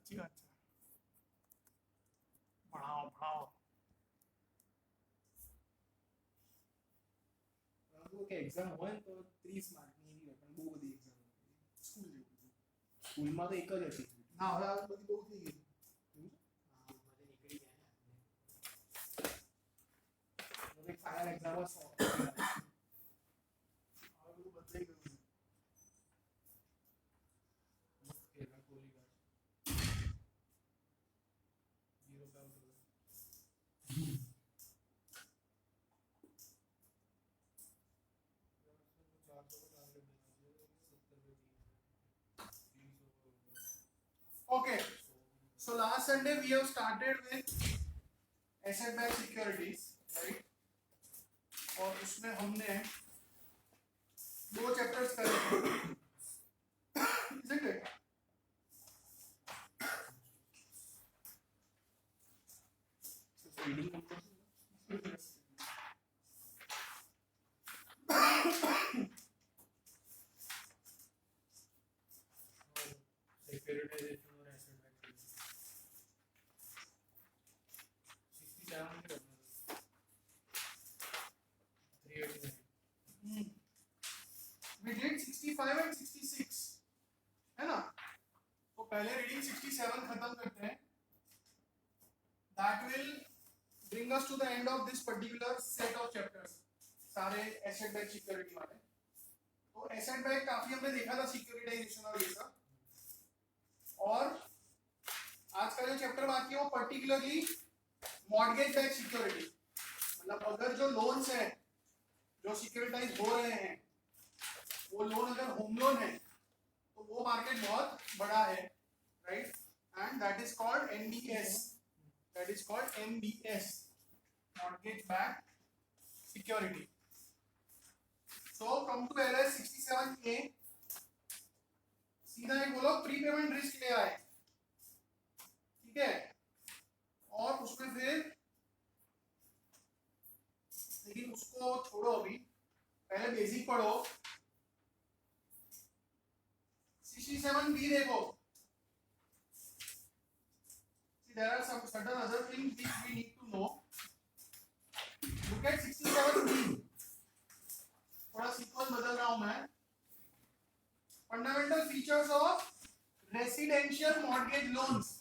अच्छा अच्छा, पढ़ाओ पढ़ाओ। કે એક્ઝામ હોય તો 30 માર્કની એવી હોય, પણ બહુ બધી એક્ઝામ હોય સ્કૂલ જેવું. સ્કૂલમાં તો એક જ હતી. ના હવે આ બધી બહુ થઈ ગઈ. હા બધે નીકળી ગયા ને. હવે ફાઇનલ એક્ઝામ જ હવે બધું બદલાઈ ગયું છે. મસ્ત ખેલા કોહલી का 0 पे आउट हो गया. Okay, so last Sunday we have started with asset-backed securities, right? और उसमें हमने 2 चैप्टर्स करे थे, isn't it? रीडिंग सिक्योरिटाइजेशन और एसेट बैक्ड 67 के 389. We did 65 and 66, है ना? तो पहले रीडिंग 67 खत्म करते हैं. That will bring us to the end of this particular set of chapters. सारे एसेट बैक सिक्योरिटी वाले. तो एसेट बैक काफी हमने देखा था, सिक्योरिटाइजेशन और ये सब. और आज का जो चैप्टर बाकी है वो पर्टिकुलरली मॉर्गेज बैक सिक्योरिटी, मतलब अगर जो लोन्स हैं जो सिक्योरिटाइज हो रहे हैं, वो लोन अगर होम लोन है तो वो मार्केट बहुत बड़ा है, right? And that is called NDS. That is called MBS, mortgage backed security. So come to LS 67A. सीधा एक बोलो प्रीपेमेंट रिस्क ले आए, ठीक है? और उसमें फिर लेकिन उसको छोड़ो, अभी पहले बेसिक पढ़ो. 67B देखो. There are some certain other things which we need to know. Look at 67B. थोड़ा सीक्वेंस बदल रहा हूं मैं. Fundamental features of residential mortgage loans.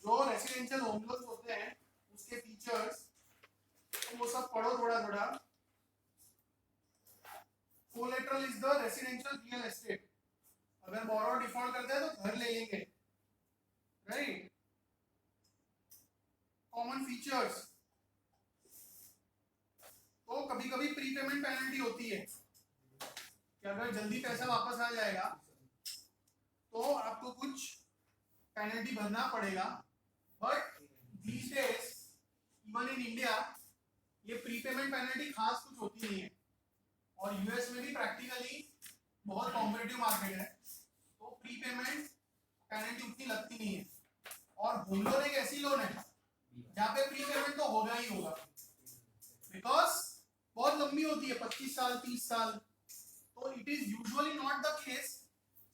जो रेसिडेंशियल होम लोन्स होते हैं उसके फीचर्स, तो वो सब पढ़ो थोड़ा थोड़ा. Collateral is the residential real estate. अगर बोरोवर डिफॉल्ट करता है तो घर ले लेंगे, राइट? कॉमन फीचर्स, तो कभी कभी प्रीपेमेंट पेनल्टी होती है कि अगर जल्दी पैसा वापस आ जाएगा तो आपको कुछ पेनल्टी भरना पड़ेगा. But these days even in India ये प्रीपेमेंट पेनल्टी खास कुछ होती नहीं है, और यूएस में भी प्रैक्टिकली बहुत कॉम्पिटिटिव मार्केट है, तो प्रीपेमेंट पेनल्टी उतनी लगती नहीं है. और होम लोन एक ऐसी लोन है जहाँ पे प्रीपेमेंट तो होगा ही होगा, बिकॉज बहुत लंबी होती है, 25 साल 30 साल. तो it is usually not the case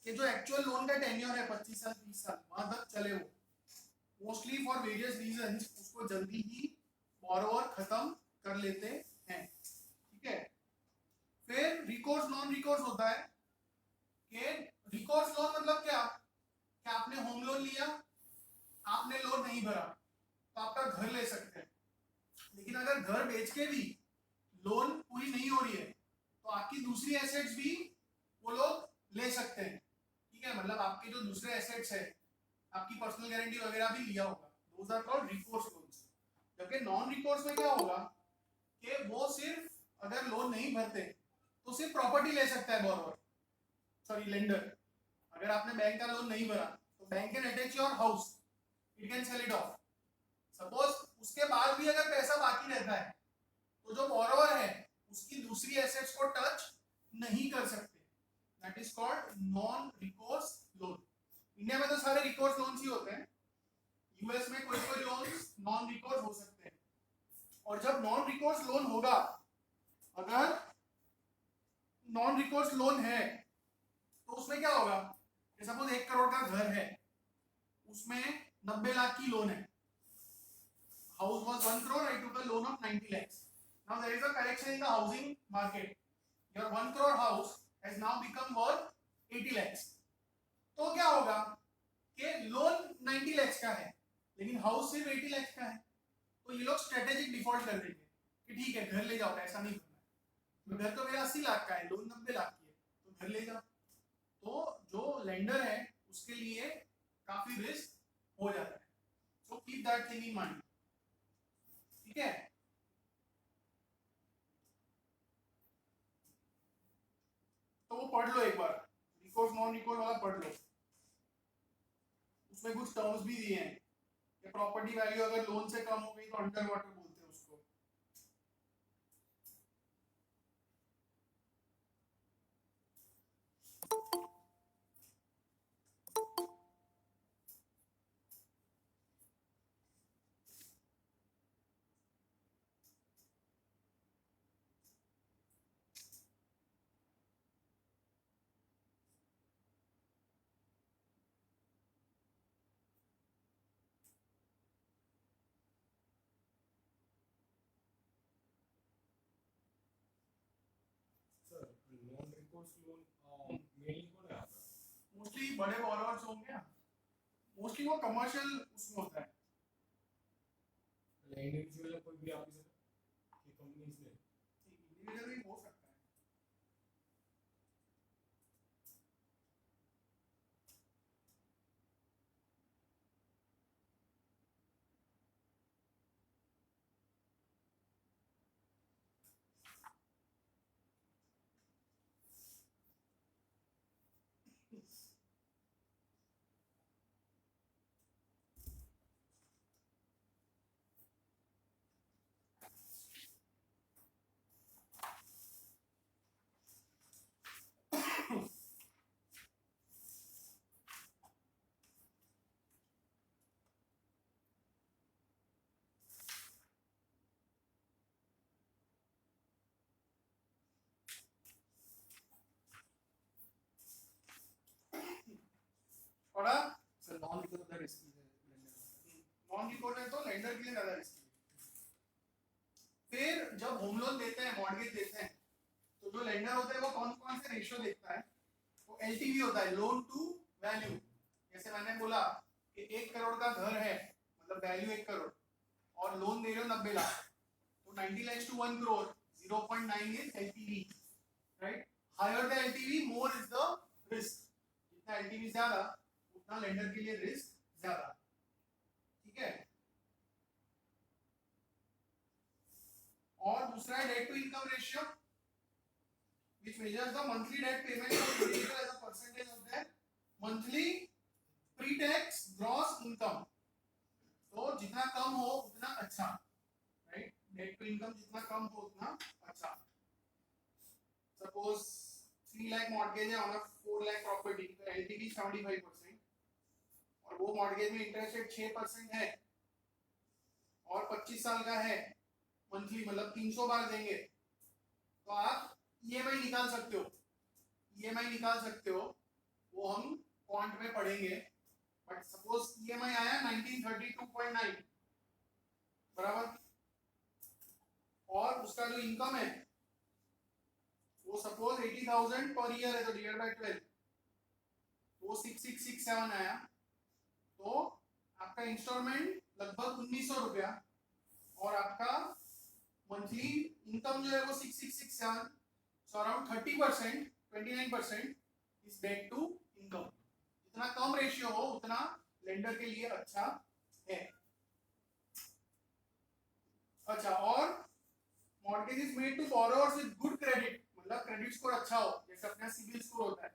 कि जो एक्चुअल लोन का टेन्योर है 25 साल 30 साल वहां तक चले. वो मोस्टली फॉर वेरियस रीजंस उसको जल्दी ही बोरोवर खत्म कर लेते हैं, ठीक है? फिर रिकोर्स नॉन रिकोर्स होता है. कि रिकोर्स लोन मतलब क्या? कि आपने होम लोन लिया, आपने लोन नहीं भरा तो आपका घर ले सकते हैं. लेकिन अगर घर बेच के भी लोन पूरी नहीं हो रही है तो आपकी दूसरी एसेट्स भी वो लोग ले सकते हैं, ठीक है? मतलब आपके जो दूसरे एसेट्स है, आपकी पर्सनल गारंटी वगैरह भी लिया होगा, those are called recourse loans. जबकि नॉन रिकोर्स में क्या होगा कि वो सिर्फ अगर लोन नहीं भरते तो सिर्फ प्रॉपर्टी ले सकता है बोरोवर, सॉरी लेंडर. अगर आपने बैंक का लोन नहीं भरा तो bank can attach your house, it can sell it of. Suppose उसके बाद भी अगर पैसा बाकी रहता है तो जो बोरोवर है उसकी दूसरी एसेट्स को टच नहीं कर सकते. That is called non recourse loan. India में तो सारे रिकोर्स लोन्स ही होते हैं, यूएस में कोई कोई लोन्स नॉन रिकोर्स हो सकते हैं. और जब नॉन रिकोर्स लोन होगा, अगर नॉन रिकोर्स लोन है तो उसमें क्या होगा? सपोज 1 करोड़ का घर है, उसमें 90 लाख की लोन है. House was 1 crore, I took a loan of 90 lakhs. Now there is a correction in the housing market. Your 1 crore house has now become worth 80 lakhs. तो क्या होगा कि लोन 90 lakhs का है लेकिन हाउस सिर्फ 80 lakhs का है. तो ये लोग स्ट्रेटेजिक डिफॉल्ट कर देंगे कि ठीक है घर ले जाओ, ऐसा नहीं करना है. घर तो मेरा 80 लाख का है, लोन 90 लाख की है, तो घर ले जाओ. तो जो लेंडर है उसके लिए काफी रिस्क हो जाता है. So keep that thing in mind. ठीक है. तो वो पढ़ लो एक बार, रिकोर्स नॉन रिकोर्स वाला पढ़ लो. उसमें कुछ टर्म्स भी दिए हैं कि प्रॉपर्टी वैल्यू अगर लोन से कम हो गई तो अंडर वाटर बोलते हैं उसको. नॉन रिकोर्स लोन मेनली कौन है आपका? मोस्टली बड़े बॉरोवर्स होंगे, मोस्टली वो कमर्शियल उसमें होता है. इंडिविजुअल कोई भी ऑफिसर की कंपनीज में इंडिविजुअल भी हो सकता है. पढ़ा. Sir non recourse the risky है लेंडर. नॉन रिकोर्स है तो लेंडर के लिए ज्यादा रिस्की है. फिर जब होम लोन देते हैं, मॉर्गेज देते हैं, तो जो लेंडर होता है वो कौन कौन से रेशियो देखता है. वो एलटीवी होता है, लोन टू वैल्यू. जैसे मैंने बोला कि 1 करोड़ का घर है, मतलब वैल्यू 1 करोड़ और लोन दे रहे हो 90 लाख, तो 90 lakhs to 1 crore, 0.9 is LTV, right? Higher the LTV, more is the risk. जितना LTV ज्यादा उतना लेंडर के लिए रिस्क ज्यादा. ठीक है. और दूसरा है debt to income ratio, which measures the monthly debt payment of the individual as a percentage of their monthly pre-tax gross income. तो जितना कम हो उतना अच्छा, राइट. डेट टू इनकम जितना कम हो उतना अच्छा. सपोज 3 लाख मॉर्गेज है ऑन अ 4 लाख प्रॉपर्टी, तो एलटीवी 75% और वो मॉर्गेज में इंटरेस्ट रेट 6% है और 25 साल का है, मंथली मतलब 300 बार देंगे, तो आप ईएमआई निकाल सकते हो. ईएमआई निकाल सकते हो, वो हम क्वांट में पढ़ेंगे. बट सपोज ईएमआई आया 1932.9 बराबर, और उसका जो इनकम है वो सपोज 80,000 पर ईयर है, तो डिवाइड बाय 12 वो 6667 आया. तो आपका इंस्टॉलमेंट लगभग 1900 रुपया और आपका मंथली इनकम जो है वो 6667, so around 30%, 29% is debt to income. जितना कम रेशियो हो उतना लेंडर के लिए अच्छा है. अच्छा, और mortgage is made to borrowers with good credit, मतलब क्रेडिट स्कोर अच्छा हो, जैसे अपना सिबिल स्कोर होता है.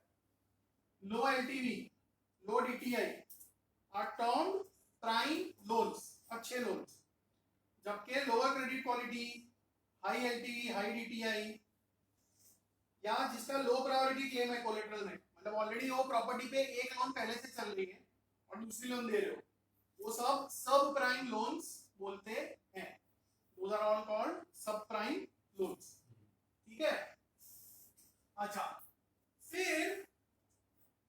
Low LTV, low DTI are termed prime loans, अच्छे लोन्स. जबकि lower credit quality, high LTV, high DTI या जिसका लो प्रायोरिटी क्लेम है कोलेटरल में, मतलब ऑलरेडी वो प्रॉपर्टी पे एक लोन पहले से चल रही है और दूसरी लोन दे रहे हो, वो सब सब प्राइम लोन्स बोलते हैं. Those are all called subprime loans. ठीक है. अच्छा, फिर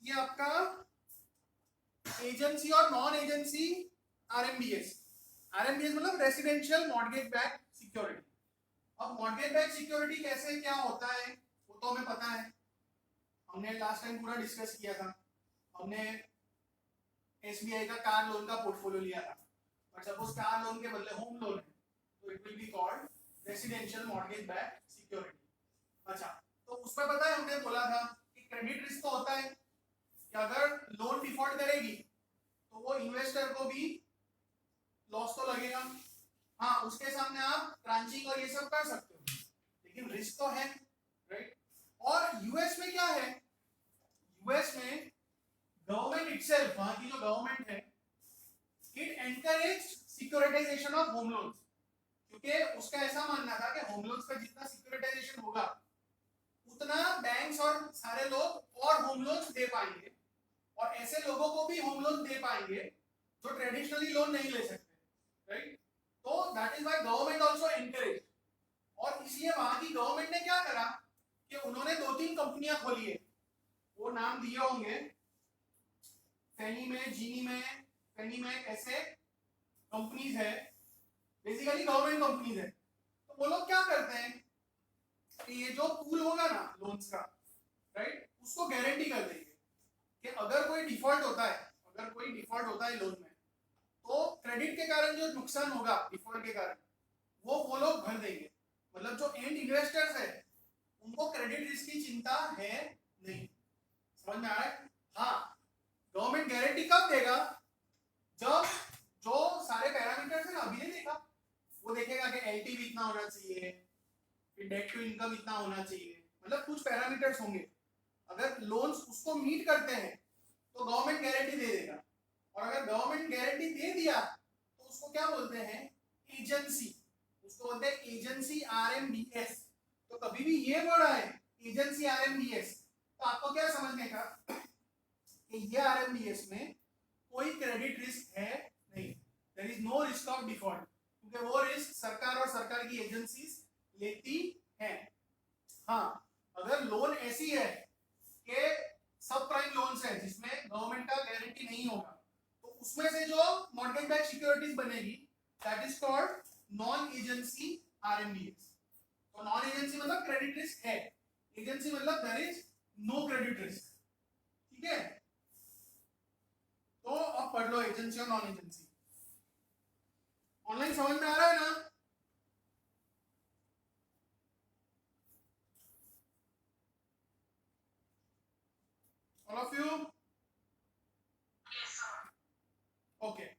ये आपका एजेंसी और नॉन एजेंसी आरएमबीएस। आरएमबीएस मतलब रेसिडेंशियल मॉर्गेज बैक सिक्योरिटी। अब मॉर्गेज बैक सिक्योरिटी कैसे क्या होता है वो तो हमें पता है, हमने लास्ट टाइम पूरा डिस्कस किया था। हमने एसबीआई का कार लोन का पोर्टफोलियो लिया था, बट सपोज कार लोन के बदले होम लोन है तो it will be called residential mortgage back security. अच्छा, तो उसमें पता है हमने बोला था कि क्रेडिट रिस्क तो होता है कि अगर लोन डिफॉल्ट करेगी तो वो इन्वेस्टर को भी लॉस तो लगेगा। हाँ, उसके सामने आप ट्रांचिंग और ये सब कर सकते हो, लेकिन रिस्क तो है, राइट। और यूएस में क्या है, यूएस में गवर्नमेंट इटसेल्फ, वहां की जो गवर्नमेंट है, it encourage securitisation of home loans, क्योंकि उसका ऐसा मानना था कि होम लोन्स का जितना सिक्योरिटाइजेशन होगा उतना बैंक्स और सारे लोग और होम लोन्स दे पाएंगे, और ऐसे लोगों को भी होम लोन दे पाएंगे जो ट्रेडिशनली लोन नहीं ले सकते, राइट। तो that is why government also encourage. और इसलिए वहां की गवर्नमेंट ने क्या करा कि उन्होंने 2-3 कंपनियां खोली है, वो नाम दिए होंगे, फैनी में, जीनी में, फैनी में, ऐसे कंपनीज है, बेसिकली गवर्नमेंट कंपनीज है। तो वो लोग क्या करते हैं कि ये जो पूल होगा ना लोन्स का, राइट, उसको गारंटी कर देंगे कि अगर कोई डिफॉल्ट होता है, अगर कोई डिफॉल्ट होता है लोन में, तो क्रेडिट के कारण जो नुकसान होगा डिफॉल्ट के कारण वो लोग भर देंगे। मतलब जो एंड इन्वेस्टर्स है उनको क्रेडिट रिस्क की चिंता है नहीं। समझ में आ रहा है? हाँ, गवर्नमेंट गारंटी कब देगा, जब जो सारे पैरामीटर्स है ना, अभी नहीं देखा, वो देखेगा कि एलटीवी इतना होना चाहिए, फिर डेट टू इनकम इतना होना चाहिए, मतलब कुछ पैरामीटर्स होंगे। अगर लोन्स उसको मीट करते हैं तो गवर्नमेंट गारंटी दे देगा, और अगर गवर्नमेंट गारंटी दे दिया तो उसको क्या बोलते हैं, एजेंसी, उसको बोलते हैं एजेंसी आरएमबीएस। तो कभी भी ये वर्ड आए एजेंसी आरएमबीएस तो आपको क्या समझने का कि ये आरएमबीएस में कोई क्रेडिट रिस्क है नहीं, there is no risk of default, क्योंकि वो रिस्क सरकार और सरकार की एजेंसीज लेती हैं। हाँ, अगर लोन ऐसी है कि सब प्राइम लोन्स है जिसमें गवर्नमेंट का गारंटी नहीं होगा, तो उसमें से जो मॉर्गेज बैक सिक्योरिटीज बनेगी that is called non agency RMBS. तो नॉन एजेंसी मतलब क्रेडिट रिस्क है, एजेंसी मतलब there is no credit risk. ठीक है, तो अब पढ़ लो एजेंसी और नॉन एजेंसी। ऑनलाइन समझ में आ रहा है ना? All of you? ओके,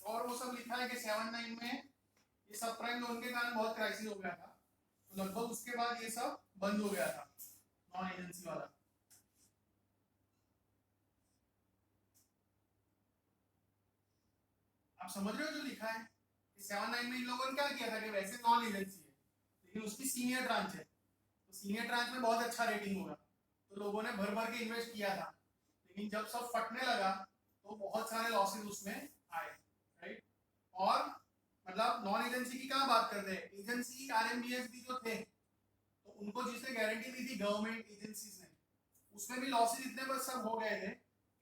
और वो सब लिखा है कि 7-9 में ये सब प्राइम लोन के कारण बहुत क्राइसिस हो गया था, तो लगभग उसके बाद ये सब बंद हो गया था नॉन एजेंसी वाला। आप समझ रहे हो जो लिखा है? 7-9 में इन लोगों ने क्या किया था कि वैसे नॉन एजेंसी है लेकिन उसकी सीनियर ब्रांच है, तो सीनियर ब्रांच में बहुत अच्छा रेटिंग होगा, तो लोगों ने भर भर के इन्वेस्ट किया था, लेकिन जब सब फटने लगा तो बहुत सारे लॉसेस उसमें आए, राइट। और मतलब नॉन एजेंसी की कहाँ बात करते हैं, एजेंसी आरएमबीएस भी जो थे तो उनको जिसने गारंटी दी थी गवर्नमेंट एजेंसीज ने, उसमें भी लॉसेस इतने बस सब हो गए थे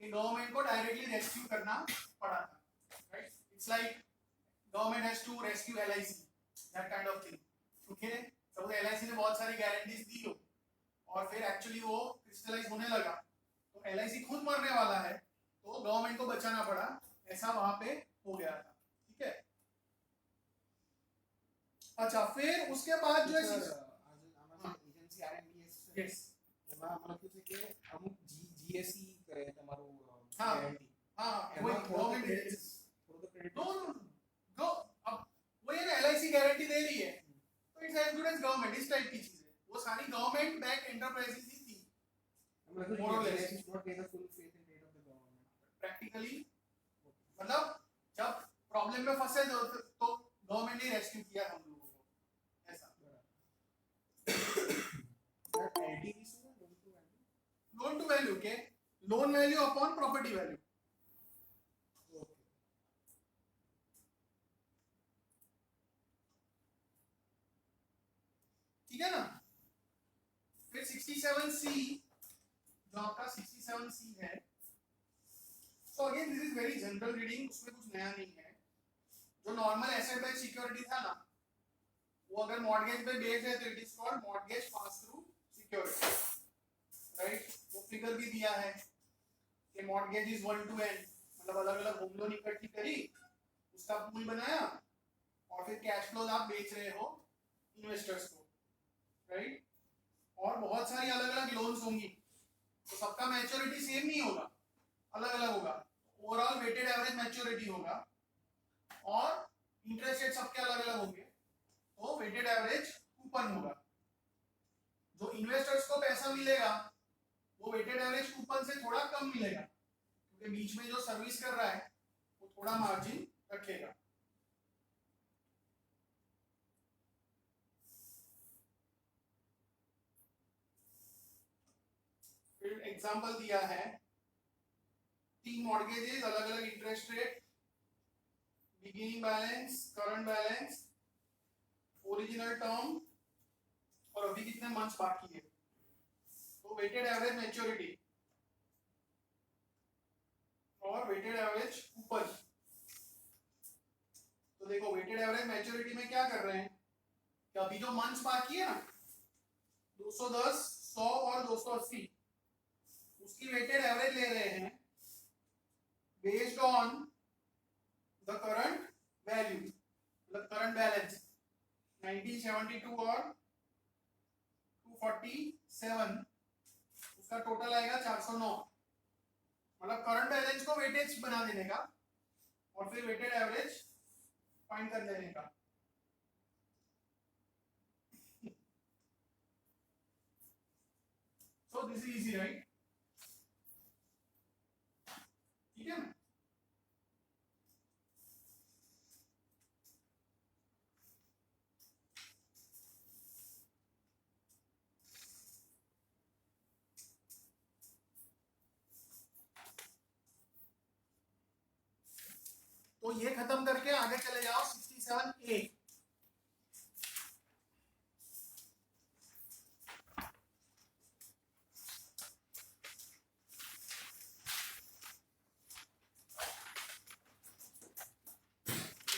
कि गवर्नमेंट को डायरेक्टली रेस्क्यू करना पड़ा था, right? It's like government has to rescue LIC, that kind of thing. Okay, suppose LIC ने बहुत सारी गारंटीज दी हो और फिर एक्चुअली वो क्रिस्टलाइज होने लगा तो एलआईसी खुद मरने वाला है तो गवर्नमेंट को बचाना पड़ा, ऐसा वहां पे हो गया था। ठीक है, अच्छा फिर उसके बाद जो है एजेंसी आरएमबीएस यस એમાં મને પૂછે કે અમુક જીએસસી કરે તમારું हाँ ગેરંટી हाँ એમાં वही થોડો गवर्नमेंट ક્રેડિટ થોડો ક્રેડિટ नो नो जो अब वो ये ना एलआईसी गारंटी दे रही है तो it's as good as government, इस टाइप की चीज है, वो सारी गवर्नमेंट बैक एंटरप्राइजेस ही थी more or less. is not getting full faith in rate of the government. Practically. मतलब जब प्रॉब्लम में फंसे तो गवर्नमेंट ने रेस्क्यू किया हम लोगों को, ऐसा। That LTV is loan to value के loan value upon property value. ठीक है ना? फिर 67C जो आपका 67C है, so again this is very general reading, उसमें कुछ नया नहीं है। जो नॉर्मल एसेट बैक्ड सिक्योरिटी था ना, वो अगर मॉर्गेज पे बेस्ड है तो it is called mortgage pass through security, right? वो फिगर भी दिया है कि मॉर्गेज इज 1 to n, मतलब अलग अलग होम लोन इकट्ठी करी, उसका पूल बनाया और फिर कैश फ्लोज आप बेच रहे हो इन्वेस्टर्स को, राइट? और बहुत सारी अलग अलग लोन्स होंगी तो सबका मैच्योरिटी सेम नहीं होगा, अलग अलग होगा, ओवरऑल वेटेड एवरेज मैच्योरिटी होगा और इंटरेस्ट रेट सबके अलग अलग होंगे तो वेटेड एवरेज कूपन होगा। जो इन्वेस्टर्स को पैसा मिलेगा वो वेटेड एवरेज कूपन से थोड़ा कम मिलेगा क्योंकि बीच में जो सर्विस कर रहा है वो थोड़ा मार्जिन रखेगा। फिर एग्जांपल दिया है 3 मॉर्गेजेस, अलग अलग interest rate, beginning balance, current balance, original term और अभी कितने मंथ्स बाकी है, तो वेटेड एवरेज मैच्योरिटी और वेटेड एवरेज कूपन। तो देखो वेटेड एवरेज मैच्योरिटी में क्या कर रहे हैं कि अभी जो मंथ्स बाकी है ना 210, 100 और 280, उसकी वेटेड एवरेज ले रहे हैं based on the current value, मतलब करंट बैलेंस 1972 और 247, उसका टोटल आएगा 409, मतलब करंट बैलेंस को वेटेज बना देने का और फिर वेटेड एवरेज फाइंड कर लेने का। So this is easy, right? ठीक है ना? तो ये खत्म करके आगे चले जाओ 67A।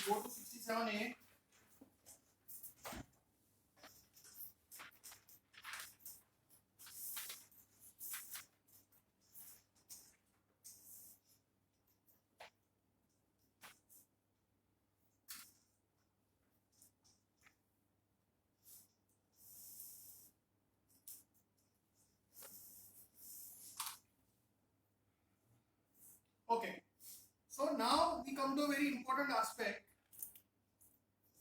Go to 67A। Okay, so now we come to a very important aspect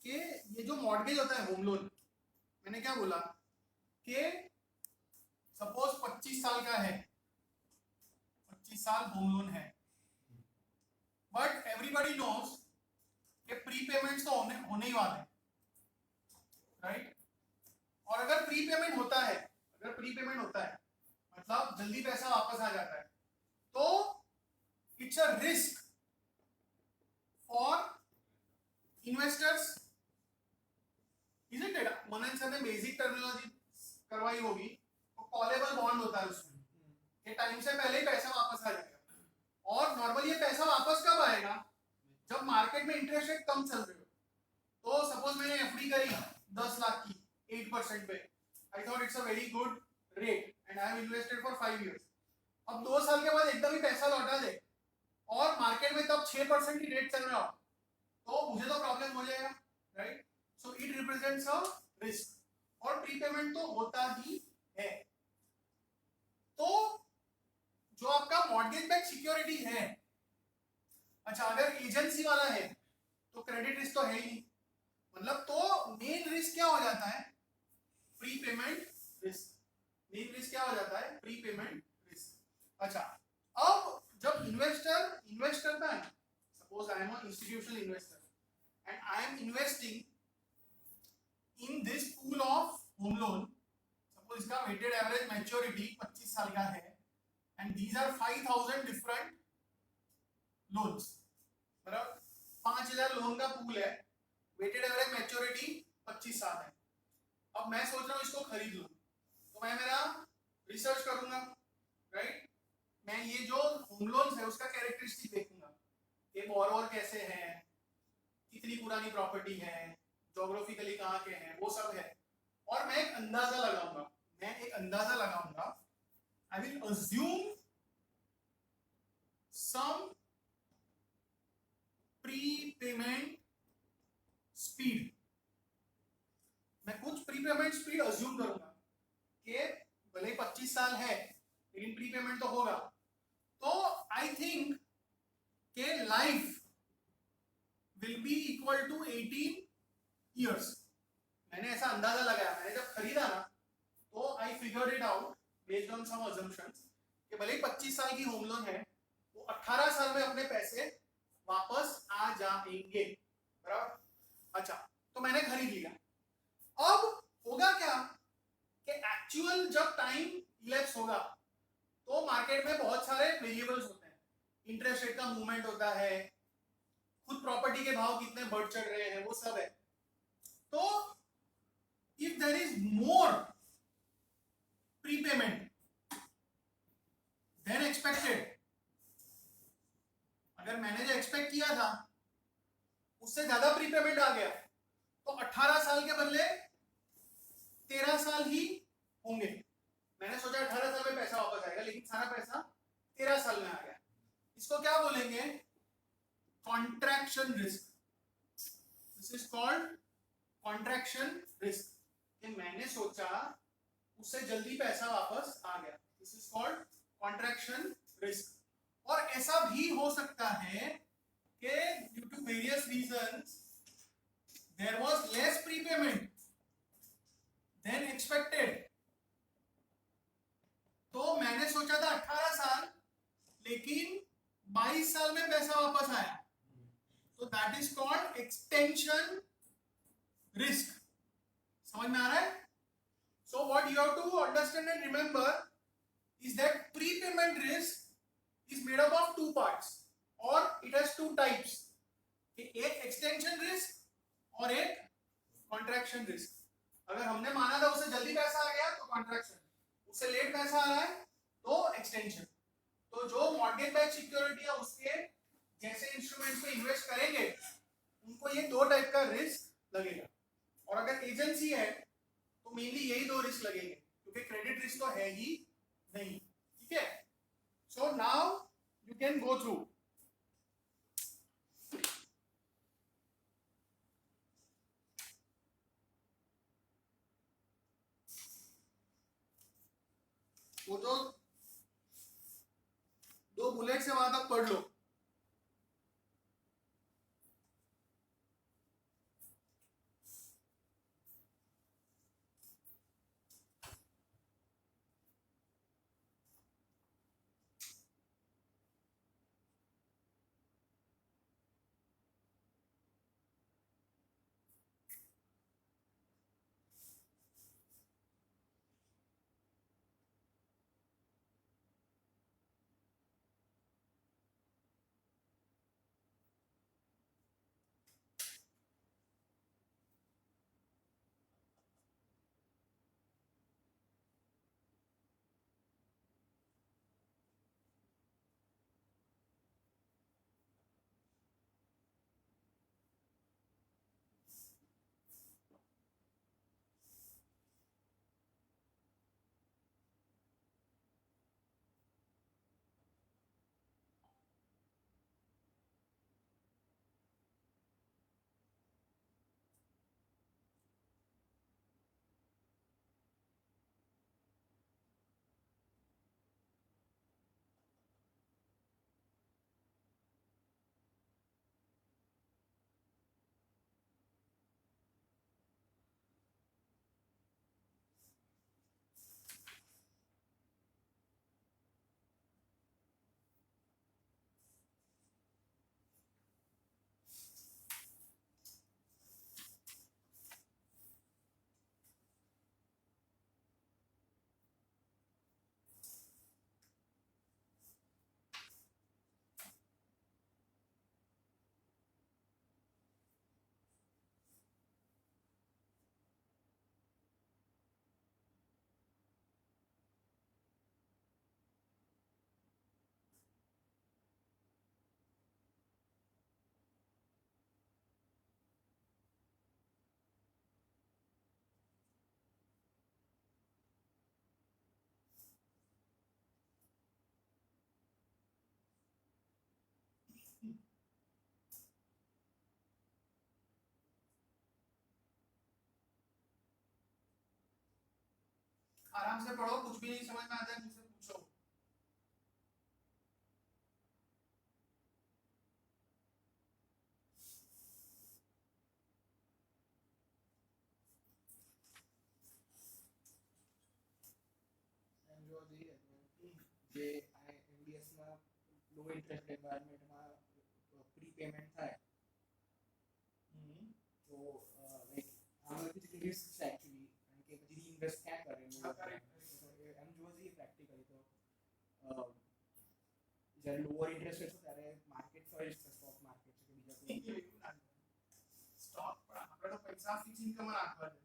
कि ये जो मॉर्गेज होता है होम लोन, मैंने क्या बोला कि सपोज 25 साल का है, 25 साल होम लोन है, बट एवरीबॉडी नोज कि प्रीपेमेंट्स तो होने ही वाले हैं, राइट? और अगर प्रीपेमेंट होता है, मतलब जल्दी पैसा वापस आ जाता है तो it's a risk for investors, isn't it? Manan sir ने बेसिक टर्मिनोलॉजी करवाई होगी। तो कॉलेबल बॉन्ड होता है उसमें, ये टाइम से पहले ही पैसा वापस आ जाएगा। और नॉर्मली ये पैसा वापस कब आएगा? जब मार्केट में इंटरेस्ट रेट कम चल रही हो। तो सपोज मैंने एफडी करी 10 लाख की 8% पे, I thought it's a very good rate and I have invested for 5 years. अब 2 साल के बाद एकदम ही पैसा लौटा दे और मार्केट में तब 6% की रेट चल रहा हो, तो मुझे तो प्रॉब्लम हो जाएगा, right? So it represents a risk. और प्रीपेमेंट तो होता ही है। तो जो आपका मॉर्गेज बैक सिक्योरिटी है, अच्छा अगर एजेंसी वाला है तो क्रेडिट रिस्क तो है ही नहीं, मतलब तो मेन रिस्क क्या हो जाता है? Prepayment risk. मेन रिस्क क्या हो जाता है? Prepayment risk. अच्छा, अब जब इन्वेस्टर इन्वेस्ट करता है, suppose I am a institutional investor and I am investing in this pool of home loan, suppose इसका वेटेड एवरेज मैच्योरिटी 25 साल का है and these are 5000 different loans, बराबर 5000 लोन का पूल है, वेटेड एवरेज मैच्योरिटी 25 साल है। अब मैं सोच रहा हूं इसको खरीद लूं, तो मैं मेरा रिसर्च करूंगा, राइट? मैं ये जो होम लोन्स है उसका कैरेक्टरिस्टिक देखूंगा, ये बोरोवर कैसे है, कितनी पुरानी प्रॉपर्टी है, ज्योग्राफिकली कहाँ के हैं, वो सब है। और मैं एक अंदाजा लगाऊंगा, I will assume some prepayment speed, मैं कुछ प्रीपेमेंट स्पीड अज्यूम करूंगा कि भले 25 साल है लेकिन प्रीपेमेंट तो होगा। तो आई थिंक के life will be equal to 18 years. मैंने ऐसा अंदाजा लगाया, मैंने जब खरीदा ना तो I figured it out based on some assumptions कि भले 25 साल की होम लोन है, वो 18 साल में अपने पैसे वापस आ जाएंगे, बराबर? अच्छा, तो मैंने खरीद लिया। अब होगा क्या कि एक्चुअल जब टाइम इलेप्स होगा तो मार्केट में बहुत सारे वेरिएबल्स होते हैं, इंटरेस्ट रेट का मूवमेंट होता है, खुद प्रॉपर्टी के भाव कितने बढ़ चढ़ रहे हैं, वो सब है। तो if there is more prepayment than expected, अगर मैंने जो एक्सपेक्ट किया था उससे ज्यादा प्रीपेमेंट आ गया, तो 18 साल के बदले 13 साल ही होंगे। मैंने सोचा 18 साल में पैसा वापस आएगा, लेकिन सारा पैसा 13 साल में आ गया। इसको क्या बोलेंगे? Contraction risk. This is called contraction risk, कि मैंने सोचा उससे जल्दी पैसा वापस आ गया। This is called contraction risk. और ऐसा भी हो सकता है कि due to various reasons there was less prepayment than expected. तो मैंने सोचा था 18 साल, लेकिन 22 साल में पैसा वापस आया, तो that is called extension risk. समझ में आ रहा है? So what you have to understand and remember is that prepayment risk is made up of two parts और it has two types, एक extension risk और एक contraction risk। अगर हमने माना था उससे जल्दी पैसा आ गया तो contraction, उससे लेट पैसा आ रहा है तो extension। तो जो mortgage backed security है उसके जैसे इंस्ट्रूमेंट्स में इन्वेस्ट करेंगे उनको ये दो टाइप का रिस्क लगेगा, और अगर एजेंसी है तो मेनली यही दो रिस्क लगेंगे, क्योंकि क्रेडिट रिस्क तो है ही नहीं, ठीक है? So now you can go through. वो तो 2 बुलेट से वहां तक पढ़ लो। आराम से पढ़ो, कुछ भी नहीं समझ में आता है मुझसे पूछो। જે એમબીએસ માં લો ઇન્ટરેસ્ટ એન્વાયરમેન્ટ માં પ્રીપેમેન્ટ થાય તો લાઈક આમાં બધી રિસ્ક છે एक्चुअली કારણ કે પછી રીઇન્વેસ્ટ ક્યાં કરે એમ જોવા જઈએ પ્રેક્ટિકલી તો જ્યારે લોઅર ઇન્ટરેસ્ટ હોય ત્યારે માર્કેટ ફર્સ્ટ સ્ટોક માર્કેટ છે કે બીજા કોઈ સ્ટોક પર આપણે તો પૈસા ફિક્સ ઇન્કમ માં રાખવા છે।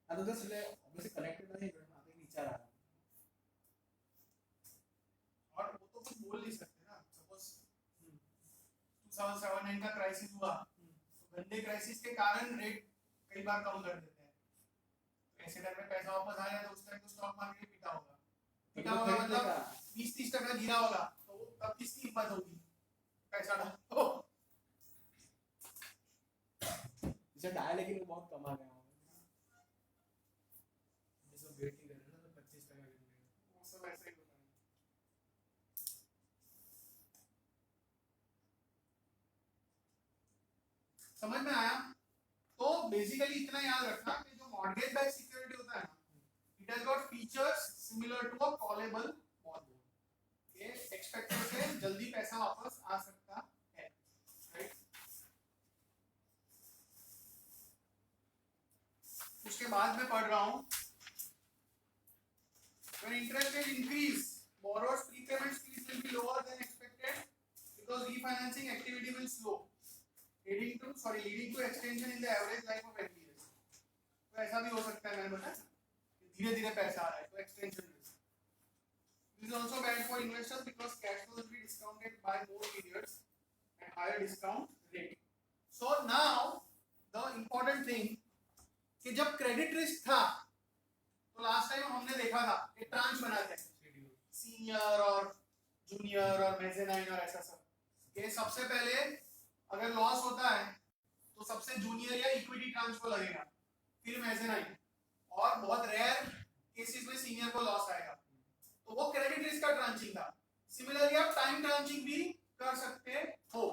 આ તો બસ એટલે ઓબ્વિયસલી કનેક્ટેડ નથી પણ આપણે વિચાર આવે और वो तो कुछ बोल नहीं सकते ना। सपोज 2007-9 का क्राइसिस हुआ तो गंदे क्राइसिस के कारण रेट कई बार कम कर देते हैं, तो ऐसे टाइम में पैसा वापस आ जाए तो उस टाइम तो स्टॉक मार्केट पिटा होगा मतलब 20-30% गिरा होगा, तो तब किसकी हिम्मत होगी पैसा डालो। इसे डाला लेकिन वो बहुत कम आ गया ये सब वेट नहीं कर रहे ना, तो 25% गिर गए। वो सब ऐसे ही होता है। समझ में आया? तो बेसिकली इतना याद रखना कि जो मॉर्गेज बैक्ड सिक्योरिटी होता है ना, it has got features similar to a callable bond. ये एक्सपेक्टेड से जल्दी पैसा वापस आ सकता है, राइट? उसके बाद मैं पढ़ रहा हूं when interest rate increase borrowers prepayment speeds will be lower than expected because refinancing activity will slow leading to extension in the average life of NPS। तो ऐसा भी हो सकता है, मैंने बताया धीरे धीरे पैसा आ रहा है तो extension risk. This is also bad for investors because cash flow will be discounted by more periods and higher discount rate। So now the important thing कि जब क्रेडिट रिस्क था तो लास्ट टाइम हमने देखा था कि ट्रांच बनाते हैं, सीनियर और जूनियर और मेजेनाइन और ऐसा सब। ये सबसे पहले अगर लॉस होता है तो सबसे जूनियर या इक्विटी ट्रांच को लगेगा, फिर मेजेनाइन, और बहुत रेयर केसेस में सीनियर को लॉस आएगा। तो वो क्रेडिट रिस्क का ट्रांचिंग था। सिमिलरली आप टाइम ट्रांचिंग भी कर सकते हो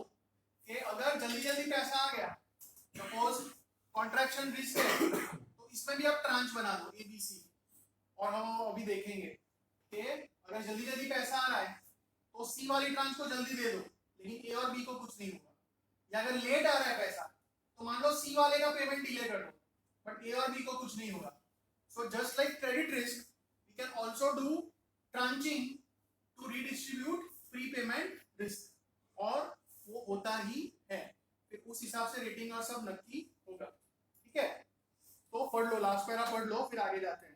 कि अगर जल्दी जल्दी पैसा आ गया, सपोज कॉन्ट्रैक्शन रिस्क है, तो इसमें भी आप ट्रांच बना दो ABC, और हम अभी देखेंगे कि अगर जल्दी जल्दी पैसा आ रहा है तो C वाली ट्रांच को जल्दी दे दो, लेकिन A और B को कुछ नहीं होगा। या अगर लेट आ रहा है पैसा तो मान लो C वाले का पेमेंट डिले कर दो, बट A और B को कुछ नहीं होगा। So just like credit risk we can also do tranching to redistribute prepayment risk, और वो होता ही है। फिर उस हिसाब से रेटिंग और सब नक्की होगा। ठीक है, तो पढ़ लो, लास्ट पैरा पढ़ लो, फिर आगे जाते हैं।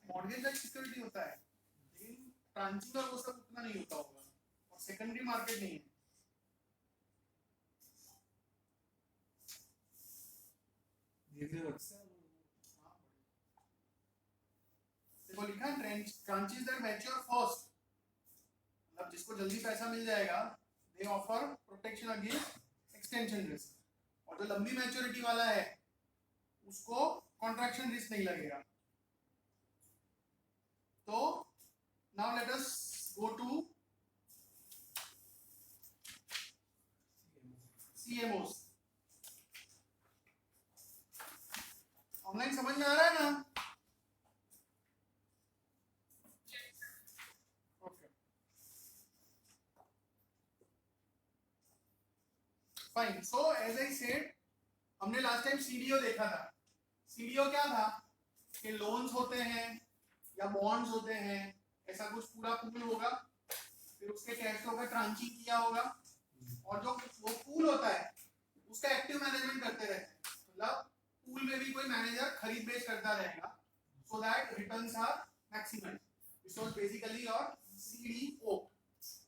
मॉर्गेज बैक्ड सिक्योरिटी होता है, लेकिन ट्रांचिंग और वो सब उतना नहीं होता होगा, और सेकेंडरी मार्केट नहीं है। देखो लिखा है ट्रांचेस दैट मैच्योर फर्स्ट, मतलब जिसको जल्दी पैसा मिल जाएगा, दे offer protection against extension risk, और जो लंबी मैच्योरिटी वाला है उसको कॉन्ट्रैक्शन रिस्क नहीं लगेगा। तो now let us go to CMOs। Online समझ में आ रहा है ना? Okay fine. So as I said, हमने लास्ट टाइम सीडीओ देखा था. सीडीओ क्या था कि लोन्स होते हैं या बॉन्ड्स होते हैं, ऐसा कुछ पूरा पूल होगा, फिर उसके कैश फ्लो का ट्रांचिंग किया होगा, और जो वो पूल होता है उसका एक्टिव मैनेजमेंट करते रहते हैं. मतलब पूल में भी कोई मैनेजर खरीद बेच करता रहेगा so that returns are maximise. This was basically your CDO.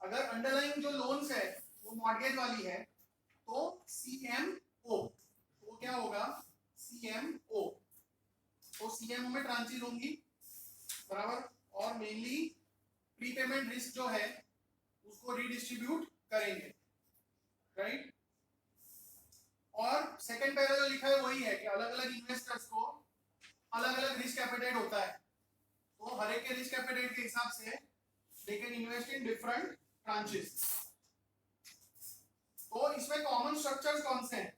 अगर अंडरलाइंग जो लोन्स है वो मॉर्गेज वाली है तो सीएमओ. वो क्या होगा? सीएमओ. तो सीएमओ में ट्रांचेज होंगी, बराबर. और मेनली प्रीपेमेंट रिस्क जो है उसको रीडिस्ट्रीब्यूट करेंगे, राइट. और सेकंड पैरा जो लिखा है वही है कि अलग अलग इन्वेस्टर्स को अलग अलग रिस्क एपेटाइट होता है, तो हर एक के रिस्क एपेटाइट के हिसाब से they can invest in different tranches. तो इसमें कॉमन स्ट्रक्चर्स कौन से हैं?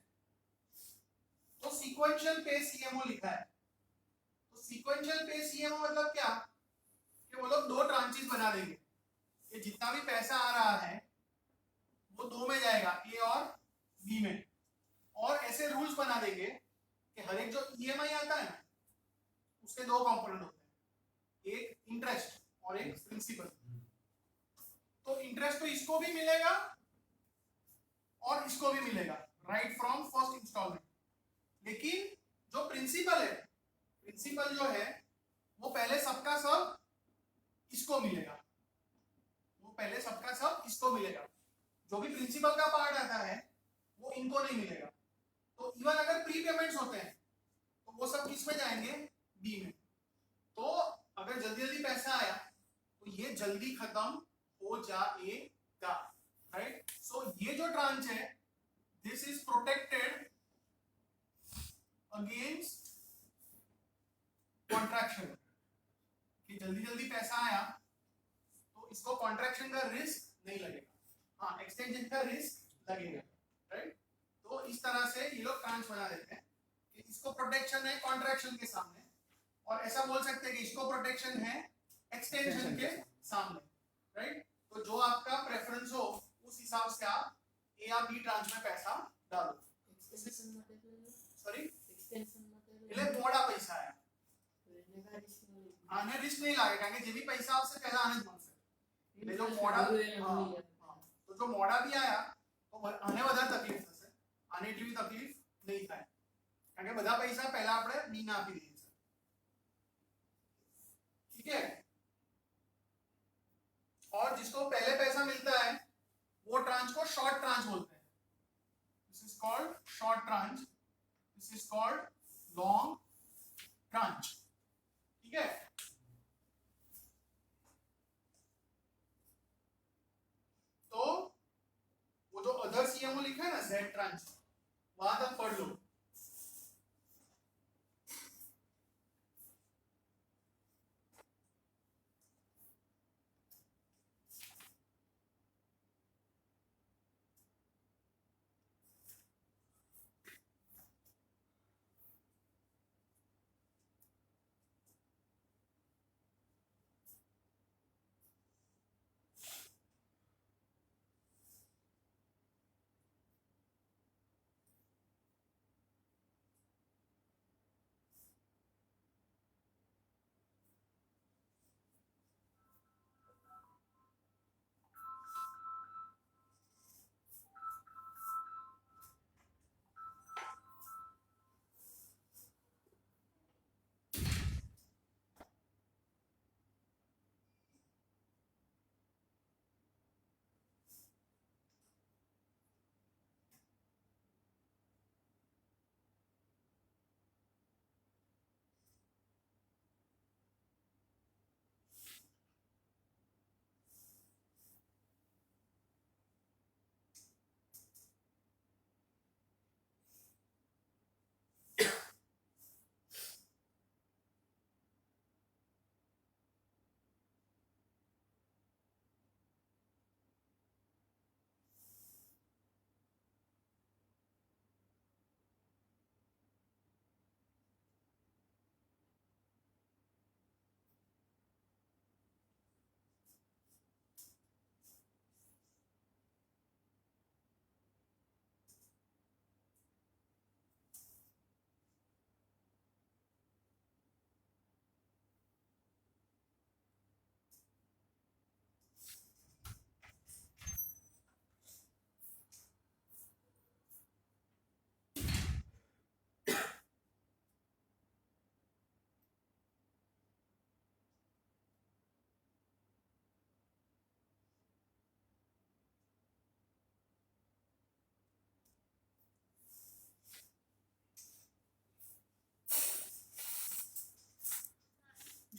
तो सीक्वेंशियल पे सीएमओ लिखा है. तो सीक्वेंशियल पे सीएमओ मतलब क्या कि वो लोग दो ट्रांचेस बना देंगे कि जितना भी पैसा आ रहा है वो दो में जाएगा, ए और बी में. और ऐसे रूल्स बना देंगे कि हर एक जो ईएमआई आता है ना उसके दो कंपोनेंट होते हैं, एक इंटरेस्ट और एक प्रिंसिपल. तो इंटरेस्ट तो इसको भी मिलेगा और इसको भी मिलेगा राइट फ्रॉम फर्स्ट इंस्टॉलमेंट. लेकिन जो प्रिंसिपल है, प्रिंसिपल जो है वो पहले सबका सब इसको मिलेगा. वो पहले सबका सब इसको मिलेगा. जो भी प्रिंसिपल का पार्ट आता है वो इनको नहीं मिलेगा. तो इवन अगर प्री पेमेंट्स होते हैं तो वो सब किस में जाएंगे? बी में. तो अगर जल्दी जल्दी पैसा आया तो ये जल्दी खत्म हो जाएगा, राइट. सो ये जो ट्रांच है this is protected against contraction. कि जल्दी जल्दी पैसा आया तो इसको कॉन्ट्रैक्शन का रिस्क नहीं लगेगा, हाँ एक्सटेंशन का रिस्क लगेगा, राइट. तो इस तरह से ये लोग ट्रांच बना देते हैं कि इसको प्रोटेक्शन है कॉन्ट्रैक्शन के सामने, और ऐसा बोल सकते हैं कि इसको प्रोटेक्शन है एक्सटेंशन के सामने, राइट. तो जो आपका प्रेफरेंस हो उस हिसाब से आप ए या बी ट्रांच में पैसा डालो. सॉरी એટલે મોડા પૈસા આયા આને રિસ્ક નહીં લાગે કારણ કે જે भी पैसा આવશે પહેલા આને જ મળશે. એટલે જો મોડા તો જો મોડા भी આયા તો આને વધારે તકલીફ થશે, આને એટલી भी તકલીફ નહીં થાય કારણ કે બધા પૈસા પહેલા આપણે બી ને આપી દઈએ છે. ठीक है. और जिसको पहले पैसा मिलता है वो ट्रांच को शॉर्ट ट्रांच बोलते हैं. This is called short tranche, this is called long tranche. ठीक है. तो वो जो अदर सीएमओ लिखा है ना जेड ट्रांच, वहां तक पढ़ लो.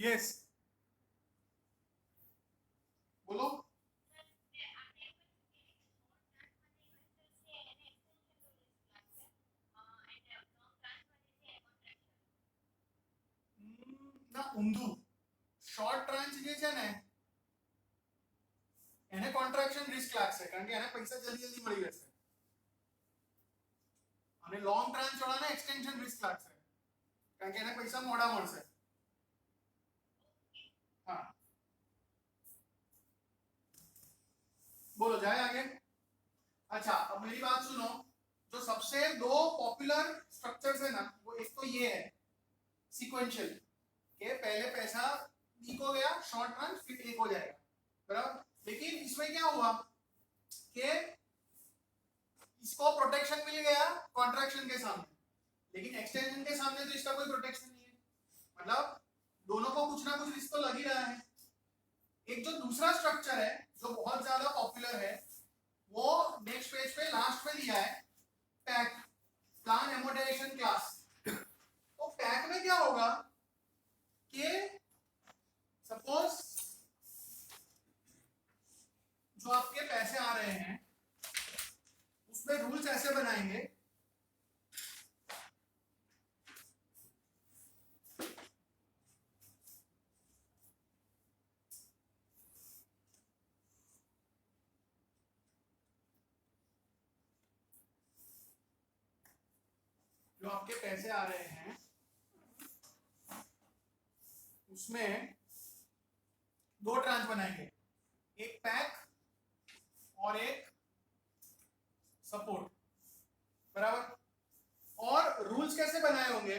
यस बोलो. ના ઊંધું. શોર્ટ ટ્રાન્ચ જે છે ને એને કોન્ટ્રાક્શન રિસ્ક લાગશે કારણ કે એને પૈસા જલ્દી મળી જશે અને લોંગ ટ્રાન્ચ વાળાને એક્સટેન્શન રિસ્ક લાગશે કારણ કે એને પૈસા મોડા મળશે. हाँ बोलो जाए आगे. अच्छा अब मेरी बात सुनो. जो सबसे दो पॉपुलर स्ट्रक्चर्स है ना वो एक तो ये है सीक्वेंशियल के पहले पैसा लीक हो गया शॉर्ट ट्रांच फिर एक हो जाएगा बराबर. लेकिन इसमें क्या हुआ कि इसको प्रोटेक्शन मिल गया कॉन्ट्रैक्शन के सामने लेकिन एक्सटेंशन के सामने तो इसका कोई प्रोटेक्शन नहीं है. मतलब दोनों को कुछ ना कुछ रिस्क तो लग ही रहा है. एक जो दूसरा स्ट्रक्चर है जो बहुत ज्यादा पॉपुलर है वो नेक्स्ट पेज पे लास्ट में दिया है पैक प्लान एमोर्टाइजेशन क्लास. तो पैक में क्या होगा कि सपोज जो आपके पैसे आ रहे हैं उसमें रूल्स ऐसे बनाएंगे जो आपके पैसे आ रहे हैं उसमें दो ट्रांच बनाएंगे एक पैक और एक सपोर्ट बराबर. और रूल्स कैसे बनाए होंगे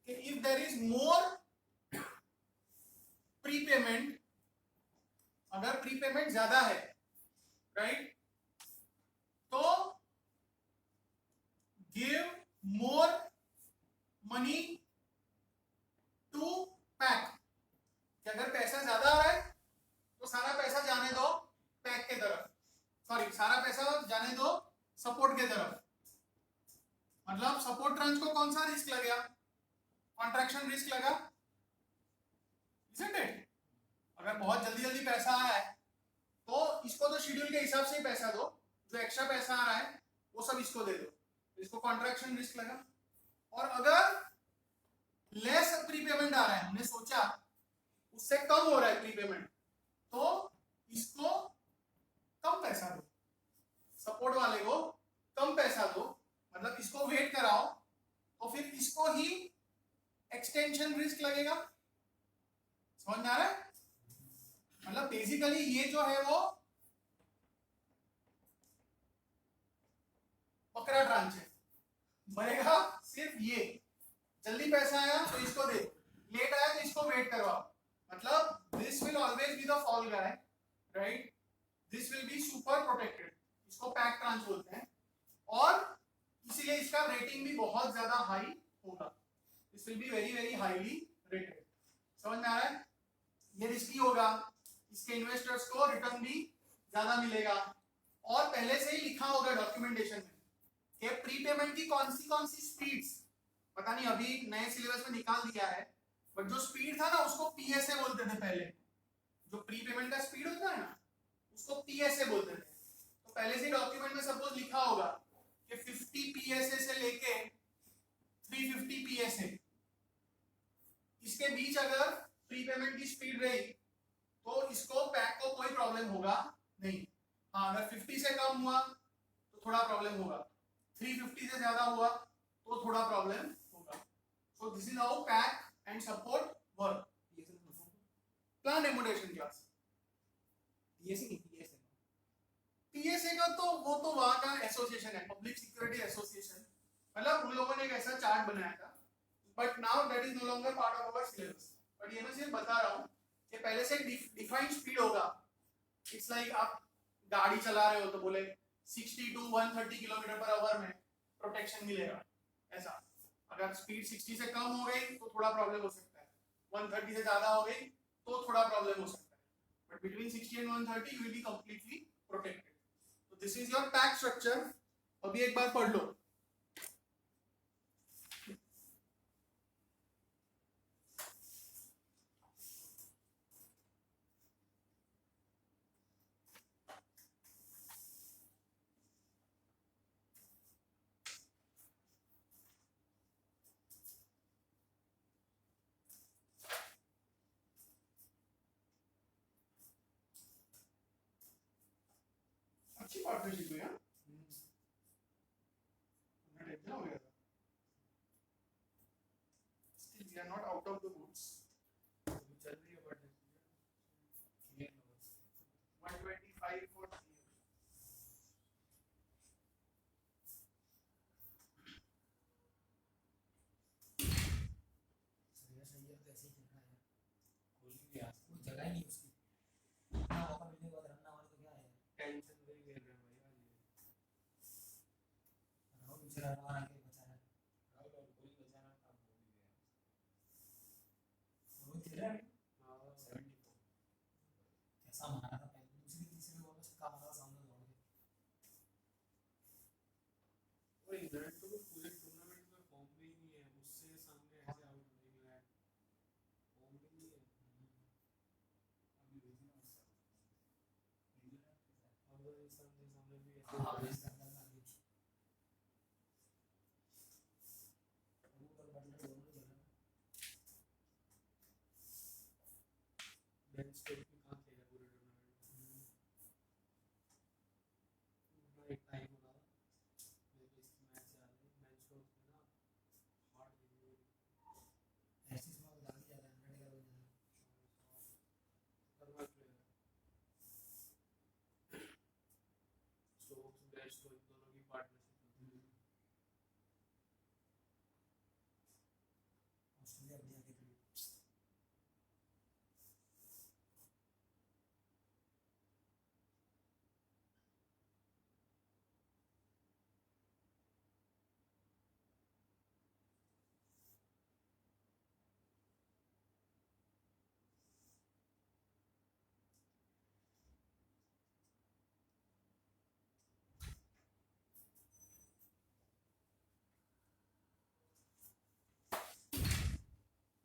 कि if there is more prepayment अगर प्रीपेमेंट ज्यादा है राइट तो give more money to PAC. अगर पैसा ज्यादा आ रहा है तो सारा पैसा जाने दो पैक के तरफ सॉरी सारा पैसा जाने दो सपोर्ट के तरफ. मतलब सपोर्ट ट्रांच को कौन सा रिस्क लगेगा कॉन्ट्रैक्शन रिस्क लगा isn't it? अगर बहुत जल्दी पैसा आया है तो इसको तो शेड्यूल के हिसाब से ही पैसा दो जो एक्स्ट्रा पैसा आ रहा है वो सब इसको दे दो इसको कॉन्ट्रैक्शन रिस्क लगा. और अगर लेस प्रीपेमेंट आ रहा है हमने सोचा उससे कम हो रहा है प्रीपेमेंट तो इसको कम पैसा दो सपोर्ट वाले को कम पैसा दो मतलब इसको वेट कराओ तो फिर इसको ही एक्सटेंशन रिस्क लगेगा. समझ में आ रहा है. मतलब बेसिकली ये जो है वो बकरा ट्रांच है. मरेगा सिर्फ ये जल्दी पैसा आया तो इसको दे लेट आया तो इसको वेट करवाओ. मतलब this will always be the fall guy right. This will be super protected इसको पैक ट्रांच बोलते हैं और इसीलिए इसका रेटिंग भी बहुत ज्यादा हाई होगा. This will be very highly rated. समझ में आ रहा है. ये रिस्की होगा इसके इन्वेस्टर्स को रिटर्न भी ज्यादा मिलेगा और पहले से ही लिखा होगा डॉक्यूमेंटेशन में कि प्रीपेमेंट की कौन सी स्पीड्स पता नहीं अभी नए सिलेबस में निकाल दिया है बट जो स्पीड था ना उसको पीएसए बोलते थे पहले. जो प्रीपेमेंट का स्पीड होता है ना उसको पीएसए बोलते थे. तो पहले से डॉक्यूमेंट में सपोज लिखा होगा कि 50 पीएसए से लेके 350 पीएसए इसके बीच अगर प्रीपेमेंट की स्पीड रही तो इसको पैक को कोई प्रॉब्लम होगा नहीं. हाँ अगर 50 से कम हुआ तो थोड़ा प्रॉब्लम होगा 350 से ज्यादा हुआ तो थोड़ा प्रॉब्लम होगा. So this is how pack and support work. Plan amortisation class PSA का तो वो तो वहां का एसोसिएशन है पब्लिक सिक्योरिटी एसोसिएशन. मतलब उन लोगों ने एक ऐसा चार्ट बनाया था but now that is no longer part of our syllabus. But ये मैं सिर्फ बता रहा हूँ कि पहले से डिफाइंड स्पीड होगा. इट्स लाइक आप गाड़ी चला रहे हो तो बोले 60 to 130 किलोमीटर पर आवर में प्रोटेक्शन मिलेगा ऐसा. अगर स्पीड 60 से कम हो गई तो थोड़ा प्रॉब्लम हो सकता है 130 से ज्यादा हो गई तो थोड़ा प्रॉब्लम हो सकता है but between 60 and 130 you will be completely protected. So this is your pack structure. अभी एक बार पढ़ लो. अच्छी पार्टनरशिप हुई। हाँ, टेंशन हो गया था। Still we are not out of the woods. चल रही है पार्टनरशिप 125 for 3 years. सही है तो ऐसे ही चल रहा है कोहली भी आज कोई जगह ही नहीं उसकी ना मौका मिलने के बाद रन ना मारे तो क्या है टेंशन वही खेल रहे हैं भाई आज राहुल बेचारा बाहर आके बचा रहा है राहुल और कोहली बचाना काम हो भी गया रोहित खेल रहा है हां 74 कैसा मारा था पहले दूसरी तीसरी बॉल में छक्का मारा सामने दौड़ के और इंग्लैंड तो पूरे टूर्नामेंट में फॉर्म में ही नहीं है उससे सामने ऐसे आउट हो इंग्लैंड फॉर्म में नहीं है अभी भेजना अफगानिस्तान के सामने भी ऐसे अफगानिस्तान का आगे वो पर बटलर दोनों चल रहा है बेन स्टोक्स भी कहां खेला पूरे टूर्नामेंट में एक टाइम होगा मेरे इस मैच से आ रहे बेन स्टोक्स में ना हार्ट इंजरी ऐसी स्मॉल डाल दिया था अंडरटेकर बन जाता खतरनाक प्लेयर है स्टोक्स बेस्ट इन दोनों की पार्टनरशिप होती है ऑस्ट्रेलिया भी आगे थी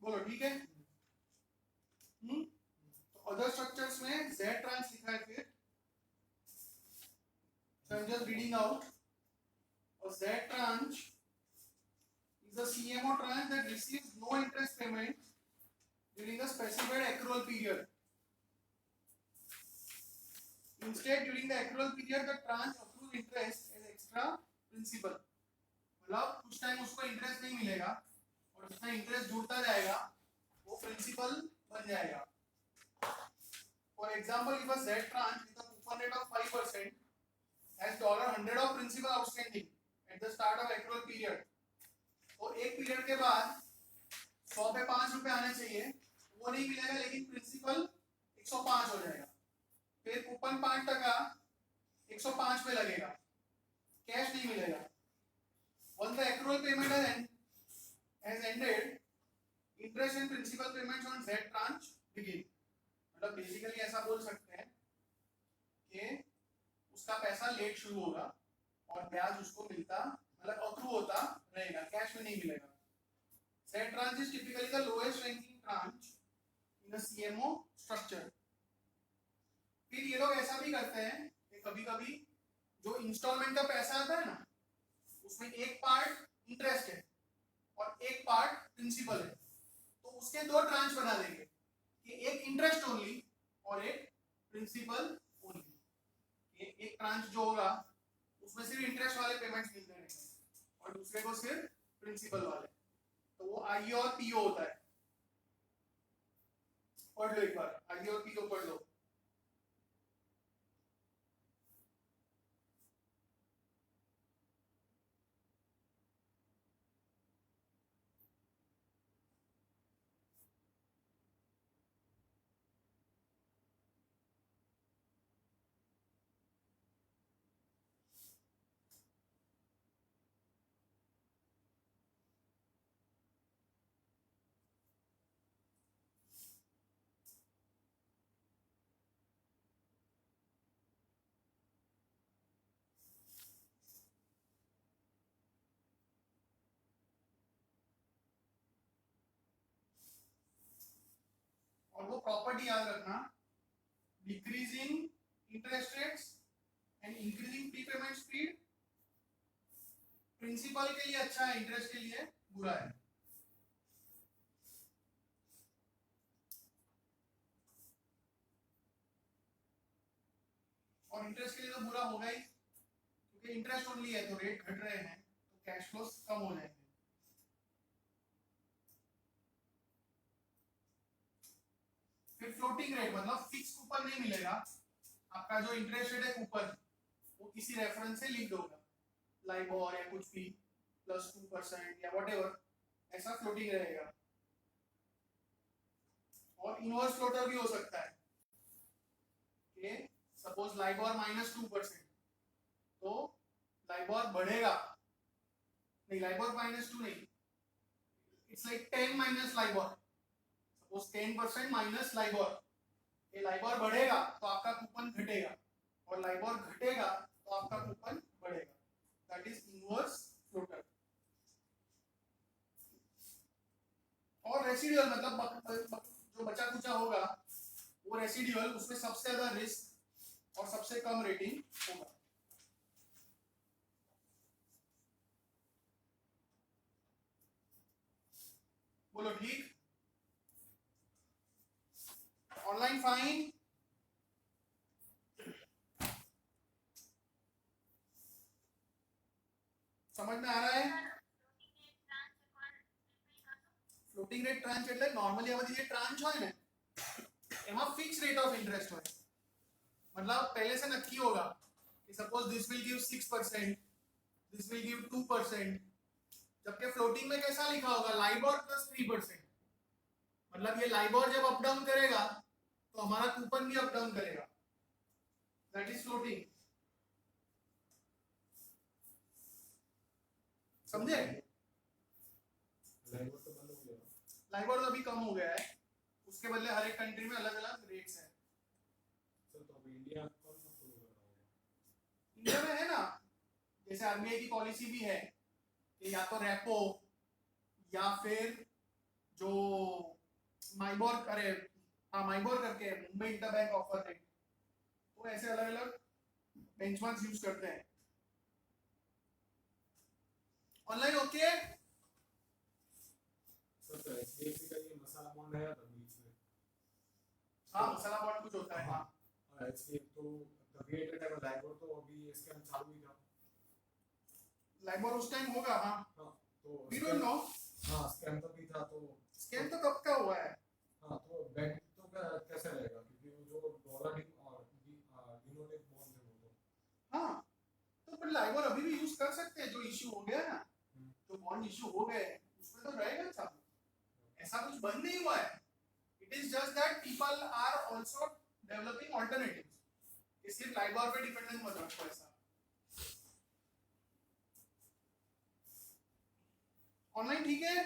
बोलो ठीक है। तो अदर स्ट्रक्चर्स में Z ट्रांस लिखा है फिर so I'm just reading out a Z tranche is a CMO tranche that receives no interest payment during a specified accrual period. Instead, during the accrual period, the tranche accrues interest as extra principal. मतलब कुछ time उसको interest नहीं मिलेगा और जितना interest जुड़ता जाएगा वो प्रिंसिपल बन जाएगा। For example, if a Z tranche with a coupon rate of 5% has $100 of principal outstanding at the start of accrual period, तो एक पीरियड के बाद 100 पे 5 रुपए आने चाहिए वो नहीं मिलेगा लेकिन प्रिंसिपल 105 हो जाएगा। फिर कूपन 5% 105 पे लगेगा कैश नहीं मिलेगा। Once the accrual payment has ended, interest and principal payments on Z tranche begin. मतलब बेसिकली ऐसा बोल सकते हैं कि उसका पैसा लेट शुरू होगा और ब्याज उसको मिलता मतलब अक्रू होता रहेगा कैश में नहीं मिलेगा। Z tranche is typically the lowest ranking tranche in a CMO structure. फिर ये लोग ऐसा भी करते हैं कि कभी-कभी जो इंस्टॉलमेंट का पैसा आता है ना उसमें एक पार्ट इंटरेस्ट है और एक पार्ट प्रिंसिपल है तो उसके दो ट्रांच बना देंगे कि एक इंटरेस्ट ओनली और एक प्रिंसिपल ओनली। एक ट्रांच जो होगा उसमें सिर्फ इंटरेस्ट वाले पेमेंट्स मिलते रहेंगे और दूसरे को सिर्फ प्रिंसिपल वाले तो वो आई और पीओ होता है। पढ़ लो एक बार आई और पीओ पढ़ लो। और वो प्रॉपर्टी याद रखना decreasing interest rates and increasing prepayment speed principal के लिए अच्छा है इंटरेस्ट के लिए बुरा है। और और इंटरेस्ट के लिए तो बुरा होगा ही, क्योंकि इंटरेस्ट ओनली है तो रेट घट रहे हैं तो कैश फ्लोस कम हो जाएंगे। फिर फ्लोटिंग रेट मतलब फिक्स कूपन नहीं मिलेगा, आपका जो इंटरेस्ट रेट है कूपन वो किसी रेफरेंस से लिंक होगा, लाइबोर या कुछ भी +2% या व्हाटएवर, ऐसा फ्लोटिंग रहेगा। और इनवर्स फ्लोटर भी हो सकता है कि सपोज लाइबोर -2%, तो लाइबोर बढ़ेगा, नहीं लाइबोर -2 नहीं, it's like 10 minus LIBOR, suppose 10% minus LIBOR, ये लाइबोर बढ़ेगा तो आपका कूपन घटेगा, और लाइबोर घटेगा तो आपका कूपन बढ़ेगा, दैट इज इनवर्स फ्लोटर। और रेसिडुअल मतलब जो बचा कुचा होगा वो रेसिडुअल, उसमें सबसे ज्यादा रिस्क और सबसे कम रेटिंग होगा। बोलो ठीक। ऑनलाइन फाइन समझ में आ रहा है? फ्लोटिंग रेट ट्रांच એટલે નોર્મલી આ બધી જે ટ્રાન્ચ હોય ને એમાં ફિક્સ રેટ ઓફ ઇન્ટરેસ્ટ હોય, मतलब पहले से नक्की होगा कि suppose this will give 6%, this will give 2%, जबकि फ्लोटिंग में कैसा लिखा होगा लाइबोर +3%, मतलब ये लाइबोर जब अप डाउन करेगा तो हमारा कूपन भी अप डाउन करेगा, दैट इज फ्लोटिंग। समझे? लाइबोर तो बंद हो गया। लाइबोर तो अभी कम हो गया है, उसके बदले हर एक कंट्री में अलग अलग रेट्स है। सर तो अब इंडिया कौन सा फॉलो कर रहा होगा? इंडिया में है ना, जैसे आरबीआई की पॉलिसी भी है कि या तो रेपो या फिर जो माइबोर करे, हाँ माइबोर करके मुंबई इंटरबैंक ऑफर रेट, तो ऐसे अलग अलग बेंचमार्क्स यूज करते हैं। Online okay? सर तो एचडीएफसी का ये मसाला बॉन्ड आया था बीच में। हाँ मसाला बॉन्ड कुछ होता है, हाँ और एचडीएफ तो द रेट है लाइबोर तो अभी स्कैम चालू ही था। लाइबोर उस टाइम होगा, हाँ हाँ तो वी डोंट नो, हाँ स्कैम तो भी था, तो स्कैम तो कब का हुआ है। हाँ तो बैंक तो कैसे रहेगा, क्योंकि वो जो डॉलर डिनोटेड बॉन्ड है वो तो हाँ तो पर लाइबोर अभी भी यूज कर सकते हैं, जो इश्यू हो गया ना, जो बॉन्ड इश्यू हो गए उसमें तो रहेगा चालू, ऐसा कुछ बंद नहीं हुआ है। It is just that people are also developing alternatives, सिर्फ लाइबोर पे डिपेंडेंट मत रखो ऐसा। ऑनलाइन ठीक है?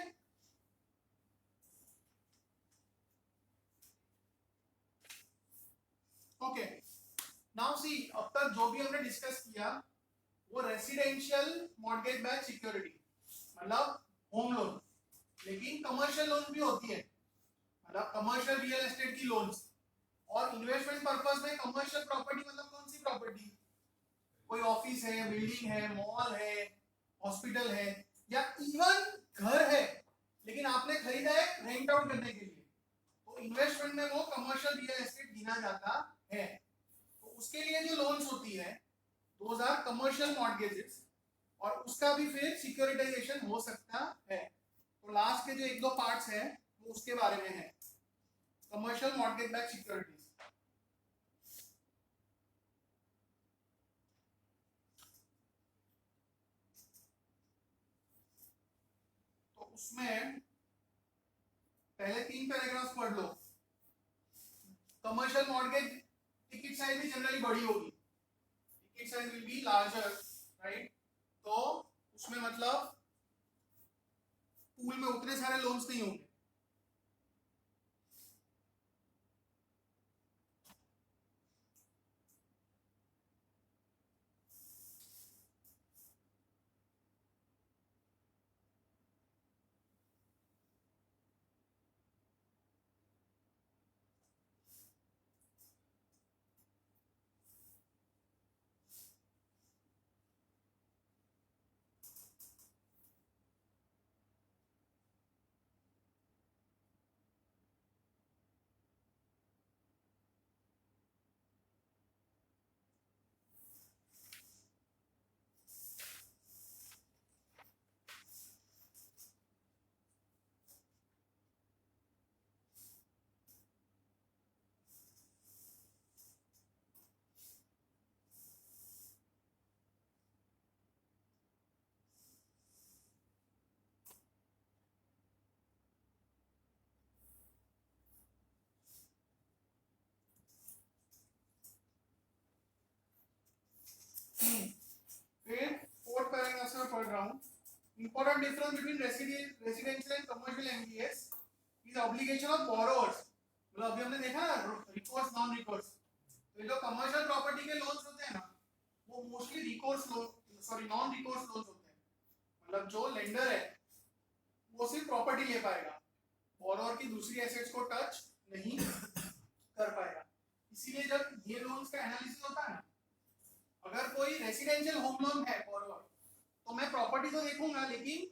ओके नाउ सी, अब तक जो भी हमने डिस्कस किया वो रेसिडेंशियल मॉर्गेज बैक्ड सिक्योरिटी मतलब होम लोन, लेकिन कमर्शियल लोन भी होती है, मतलब कमर्शियल रियल एस्टेट की लोन्स, और इन्वेस्टमेंट पर्पस में कमर्शियल प्रॉपर्टी मतलब कौन सी प्रॉपर्टी, कोई ऑफिस है, बिल्डिंग है, मॉल है, हॉस्पिटल है, या इवन घर है लेकिन आपने खरीदा है रेंट आउट करने के लिए, तो इन्वेस्टमेंट में वो कमर्शियल रियल एस्टेट गिना जाता है। तो उसके लिए जो लोन्स होती है दोज आर कमर्शियल मॉर्गेजेस, और उसका भी फिर सिक्योरिटाइजेशन हो सकता है। तो लास्ट के जो एक दो पार्ट्स हैं वो उसके बारे में है, कमर्शियल मॉर्गेज बैक्ड सिक्योरिटीज। तो उसमें पहले 3 पैराग्राफ पढ़ लो। कमर्शियल मॉर्गेज टिकट साइज भी जनरली बड़ी होगी, ticket size will be larger, right, तो उसमें मतलब पूल में उतने सारे लोन्स नहीं होंगे। फिर फोर्थ पैराग्राफ से मैं पढ़ रहा हूँ. Important difference between residential and commercial MBS is obligation of borrowers. मतलब अभी हमने देखा ना रिकोर्स नॉन रिकोर्स. तो जो कमर्शियल प्रॉपर्टी के लोन्स होते हैं ना वो mostly recourse loan sorry non recourse loans होते हैं. मतलब जो लेंडर है वो सिर्फ प्रॉपर्टी ले पाएगा, बोरोवर की दूसरी एसेट्स को टच नहीं कर पाएगा. इसीलिए जब ये लोन्स का एनालिसिस होता है ना, अगर कोई रेसिडेंशियल होम लोन है बोरोवर तो मैं प्रॉपर्टी तो देखूंगा लेकिन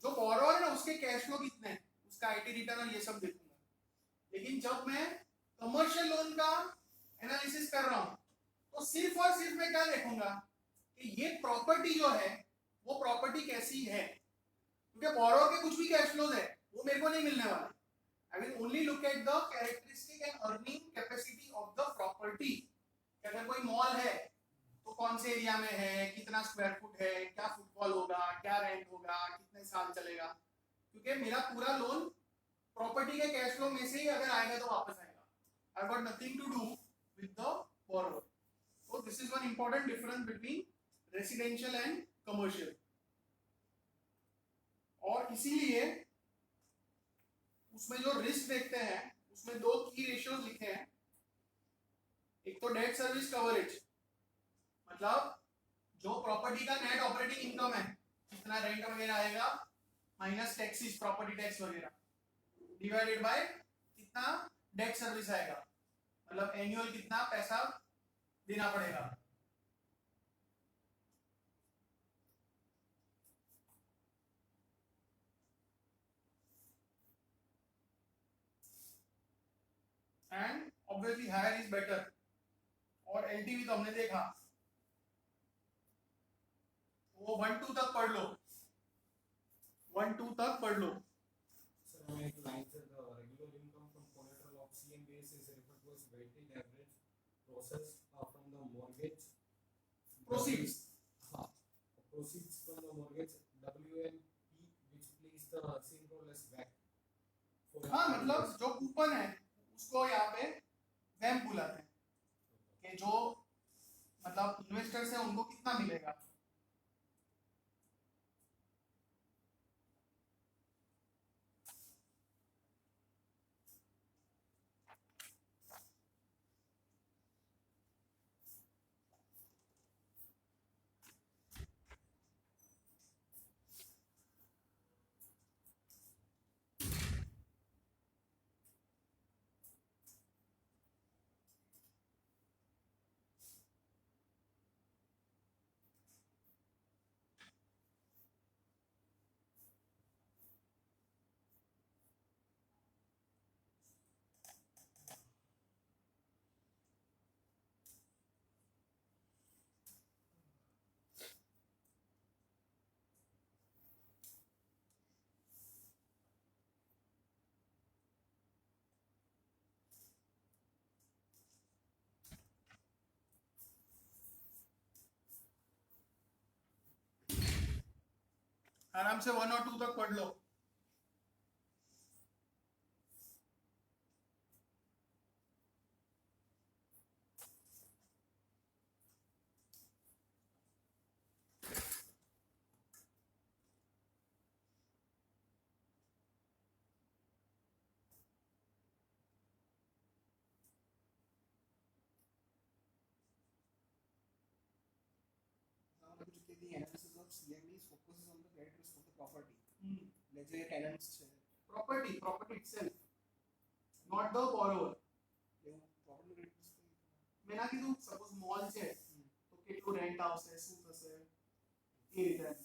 जो बोरोवर है ना उसके कैश फ्लो कितने हैं, उसका आईटी रिटर्न और ये सब देखूंगा. लेकिन जब मैं कमर्शियल लोन का एनालिसिस कर रहा हूं तो सिर्फ और सिर्फ मैं क्या देखूंगा कि ये प्रॉपर्टी जो है वो प्रॉपर्टी कैसी है, क्योंकि बोरोवर के कुछ भी कैश फ्लोज है वो मेरे को नहीं मिलने वाले. I will only look at the characteristic and earning capacity of the property. अगर कोई मॉल है तो कौन से एरिया में है, कितना स्क्वायर फुट है, क्या फुटफॉल होगा, क्या रेंट होगा, कितने साल चलेगा, क्योंकि मेरा पूरा लोन प्रॉपर्टी के कैश फ्लो में से ही अगर आएगा तो वापस आएगा. I got nothing to do with the borrower. So this is one important difference between residential and commercial. और इसीलिए उसमें जो रिस्क देखते हैं उसमें दो की रेशियोज लिखे हैं. एक तो डेट सर्विस कवरेज, मतलब जो प्रॉपर्टी का नेट ऑपरेटिंग इनकम है, कितना रेंट वगैरह आएगा माइनस टैक्सेस प्रॉपर्टी टैक्स वगैरह डिवाइडेड बाय कितना डेट सर्विस आएगा, मतलब एनुअल कितना पैसा देना पड़ेगा. And obviously higher is better. और एलटीवी तो हमने देखा वो 1-2 तक पढ़ लो, 1-2 तक पढ़ लो. Sir, I like the regular income from collateral of CMBS is referred to as weighted average process from the mortgage Proceeds. proceeds from the mortgage WLP which plays the same role as WACC. हाँ मतलब जो coupon है उसको यहाँ पे वैम बुलाते हैं कि जो मतलब इन्वेस्टर्स है उनको कितना मिलेगा. आराम से 1 और 2 तक पढ़ लो. The analysis of CME focuses on the credit risk of the property. Let's say tenants property itself, not the borrower. property credit risk મેં ના કીધું સપોઝ મોલ છે તો કેટલું રેન્ટ આવશે, શું થશે એ રીતે.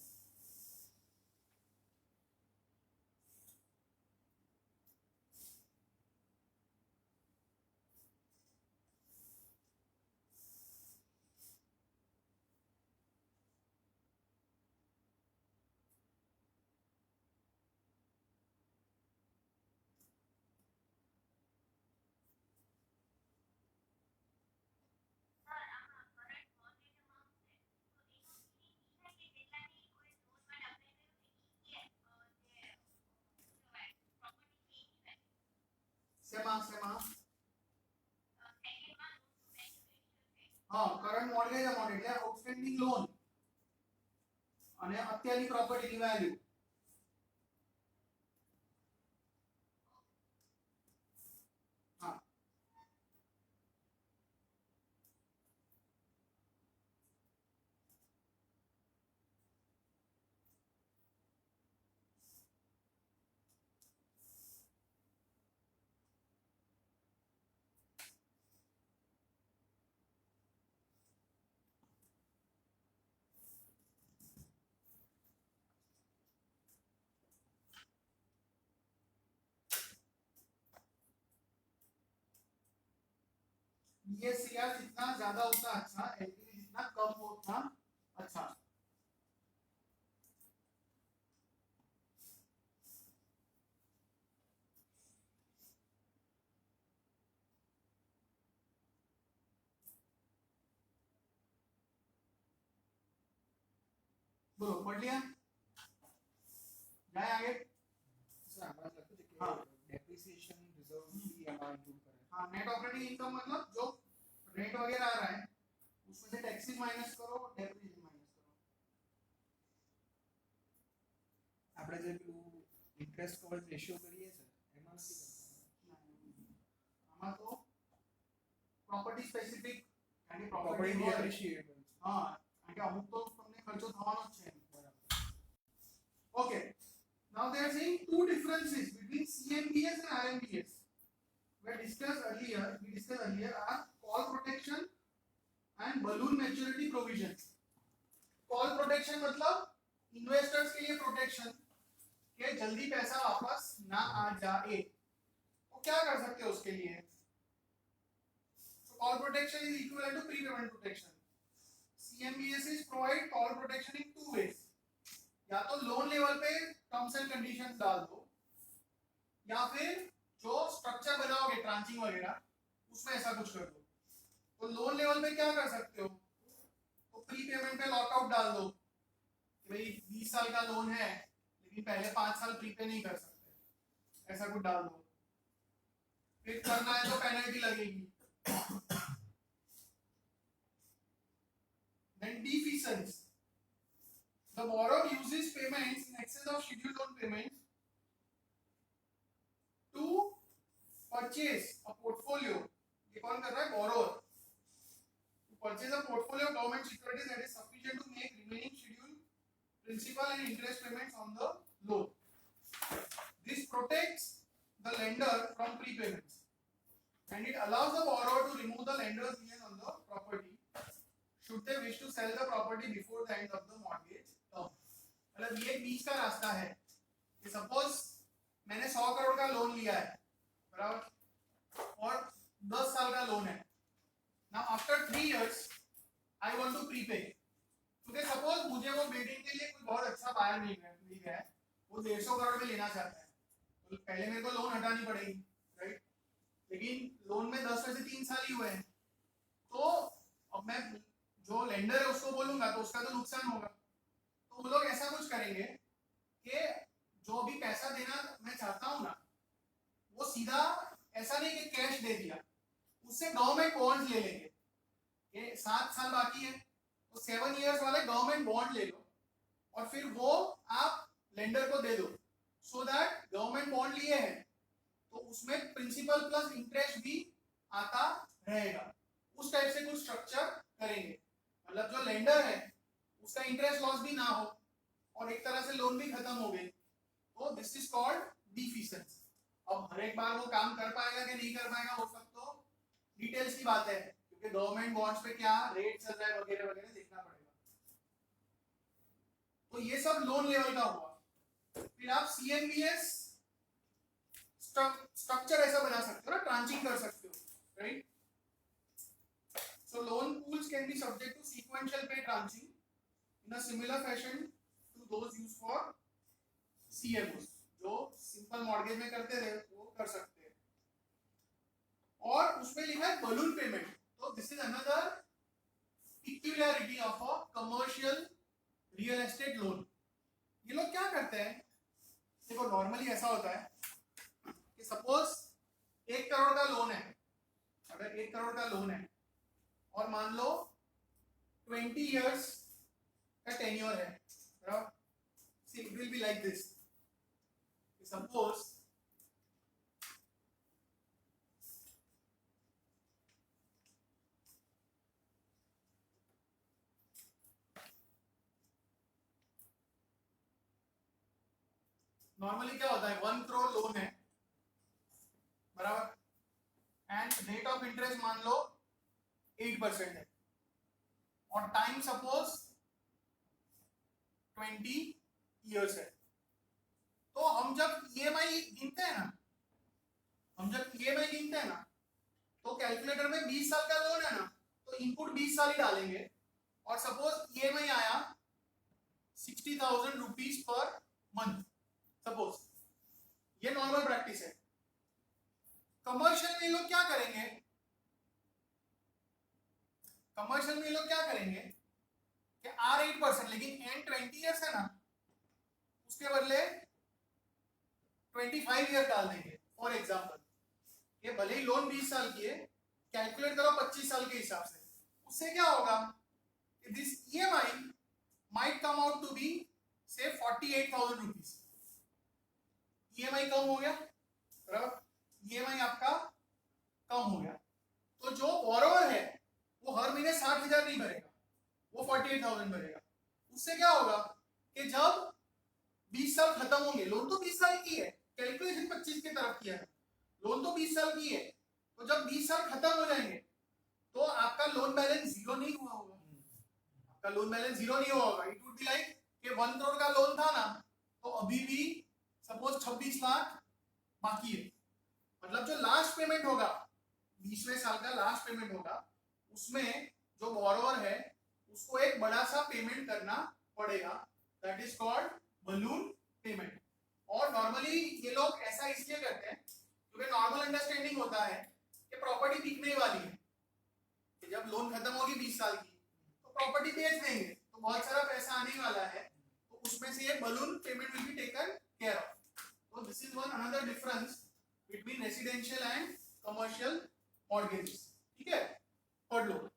અને અત્યારની પ્રોપર્ટીની વેલ્યુ હા DSCR जितना ज्यादा उतना अच्छा, LTV जितना कम हो उतना अच्छा। बोलो पढ़ लिया, जाए आगे। सर हमारा लगता है कि हाँ। डेप्रिसिएशन रिजर्व भी हमारा इंक्लूड करें। हाँ नेट ऑपरेटिंग इनकम मतलब जो रेंट वगैरह आ रहा है उसमें से टैक्सेस माइनस करो, डेप्रिसिएशन माइनस करो। આપણે જે પેલું ઇન્ટરેસ્ટ કવરેજ રેશિયો કરીએ સર એમાં નથી કરતા આમાં તો પ્રોપર્ટી સ્પેસિફિક કારણ કે પ્રોપર્ટી પ્રોપર્ટી ડેપ્રિશિએબલ હા કારણ કે અમુક તો તમને ખર્ચો થવાનો જ છે। Okay, now they are saying two differences between CMBS and RMBS. We discussed earlier are call protection and balloon maturity provision। Call protection मतलब इन्वेस्टर्स के लिए प्रोटेक्शन कि जल्दी पैसा वापस ना आ जाए, तो क्या कर सकते हो उसके लिए? Call protection is equivalent to prepayment protection. CMBS is provide call protection in two ways, या तो लोन लेवल पे टर्म्स एंड कंडीशंस डाल दो या फिर जो स्ट्रक्चर बनाओगे ट्रांचिंग वगैरह उसमें ऐसा कुछ कर दो। तो लोन लेवल पे क्या कर सकते हो, तो प्री पेमेंट पे लॉकआउट डाल दो कि भाई 20 साल का लोन है लेकिन पहले 5 साल प्रीपे नहीं कर सकते, ऐसा कुछ डाल दो। फिर करना है तो पेनल्टी लगेगी। Then defeasance, the borrower uses payments in excess of scheduled loan payments to purchase a portfolio। ये कौन कर रहा है? borrower। To purchase a portfolio of government securities that is sufficient to make remaining scheduled principal and interest payments on the loan। This protects the lender from prepayments and it allows the borrower to remove the lender's lien on the property should they wish to sell the property before the end of the mortgage term। मतलब ये बीच का रास्ता है कि suppose मैंने 100 करोड़ का loan लिया है बराबर और 10 साल का लोन है। Now after 3 years I want to prepay, क्योंकि सपोज मुझे वो बिल्डिंग के लिए कोई बहुत अच्छा बायर मिल गया है, वो 150 करोड़ में लेना चाहता है, तो पहले मेरे को लोन हटानी पड़ेगी राइट, लेकिन लोन में 10 में से 3 साल ही हुए हैं, तो अब मैं जो लेंडर है उसको बोलूंगा तो उसका तो नुकसान होगा। तो वो लोग ऐसा कुछ करेंगे कि जो भी पैसा देना मैं चाहता हूं ना वो सीधा ऐसा नहीं कि कैश दे दिया, उससे गवर्नमेंट बॉन्ड्स ले लेंगे। ये 7 साल बाकी है तो 7 years वाले गवर्नमेंट बॉन्ड ले लो और फिर वो आप लेंडर को दे दो, सो दैट गवर्नमेंट बॉन्ड लिए हैं तो उसमें प्रिंसिपल प्लस इंटरेस्ट भी आता रहेगा। उस टाइप से कुछ स्ट्रक्चर करेंगे, मतलब जो लेंडर है उसका इंटरेस्ट लॉस भी ना हो और एक तरह से लोन भी खत्म हो गए, तो दिस इज कॉल्ड डिफिशंस। अब हर एक बार वो काम कर पाएगा कि नहीं कर पाएगा वो सब तो डिटेल्स की बात है, क्योंकि गवर्नमेंट बॉन्ड्स पे क्या रेट चल रहा है वगैरह वगैरह देखना पड़ेगा। तो ये सब लोन लेवल का हुआ। फिर आप CMBS स्ट्रक्चर ऐसा बना सकते हो ना, ट्रांचिंग कर सकते हो right. So loan pools can be subject to sequential pay tranching in a similar fashion to those used for CMOs, जो सिंपल मॉर्गेज में करते थे वो कर सकते हैं। और उसमें लिखा है बलून पेमेंट, तो this is another peculiarity of a commercial real estate loan। ये लोग क्या करते हैं, देखो नॉर्मली ऐसा होता है कि सपोज 1 करोड़ का लोन है, अगर 1 करोड़ का लोन है और मान लो 20 years का टेन्योर है बराबर. See, it will be like this. Suppose normally क्या होता है 1 करोड़ लोन है बराबर एंड रेट ऑफ इंटरेस्ट मान लो 8% है और टाइम सपोज 20 इयर्स है. तो हम जब ईएमआई गिनते हैं ना तो कैलकुलेटर में 20 साल का लोन है ना तो इनपुट 20 साल ही डालेंगे और सपोज ईएमआई आया 60,000 रुपीज पर मंथ सपोज. ये नॉर्मल प्रैक्टिस है. कमर्शियल में लोग क्या करेंगे कि आर 8% लेकिन एंड 20 इयर्स है ना उसके बदले 25 ईयर डाल देंगे. फॉर एग्जांपल ये भले ही लोन 20 साल की है कैलकुलेट करो 25 साल के हिसाब से. उससे क्या होगा this EMI might come out to be से 48,000 रुपीज. ईएमआई कम हो गया बराबर. ईएमआई आपका कम हो गया तो जो बोरोवर है वो हर महीने 60,000 नहीं भरेगा वो 48,000 भरेगा. उससे क्या होगा कि जब 20 साल खत्म होंगे लोन तो 20 साल की है कैलकुलेशन 25 की तरफ किया है लोन तो 20 साल की है तो जब 20 साल खत्म हो जाएंगे तो आपका लोन बैलेंस जीरो नहीं हुआ होगा. इट वुड बी लाइक कि 1 करोड़ का लोन था ना तो अभी भी सपोज 26 लाख बाकी है. मतलब जो लास्ट पेमेंट होगा 20वें साल का लास्ट पेमेंट होगा उसमें जो बोरोवर है उसको एक बड़ा सा पेमेंट करना पड़ेगा. That is called balloon payment. और नॉर्मली ये लोग ऐसा इसलिए करते हैं क्योंकि नॉर्मल अंडरस्टैंडिंग होता है कि प्रॉपर्टी बिकने वाली है कि जब लोन खत्म होगी 20 साल की तो प्रॉपर्टी बेच देंगे तो बहुत सारा पैसा आने वाला है तो उसमें से ये balloon payment will be taken care of. तो this is one another difference between residential and commercial mortgages. ठीक है पढ़ लो.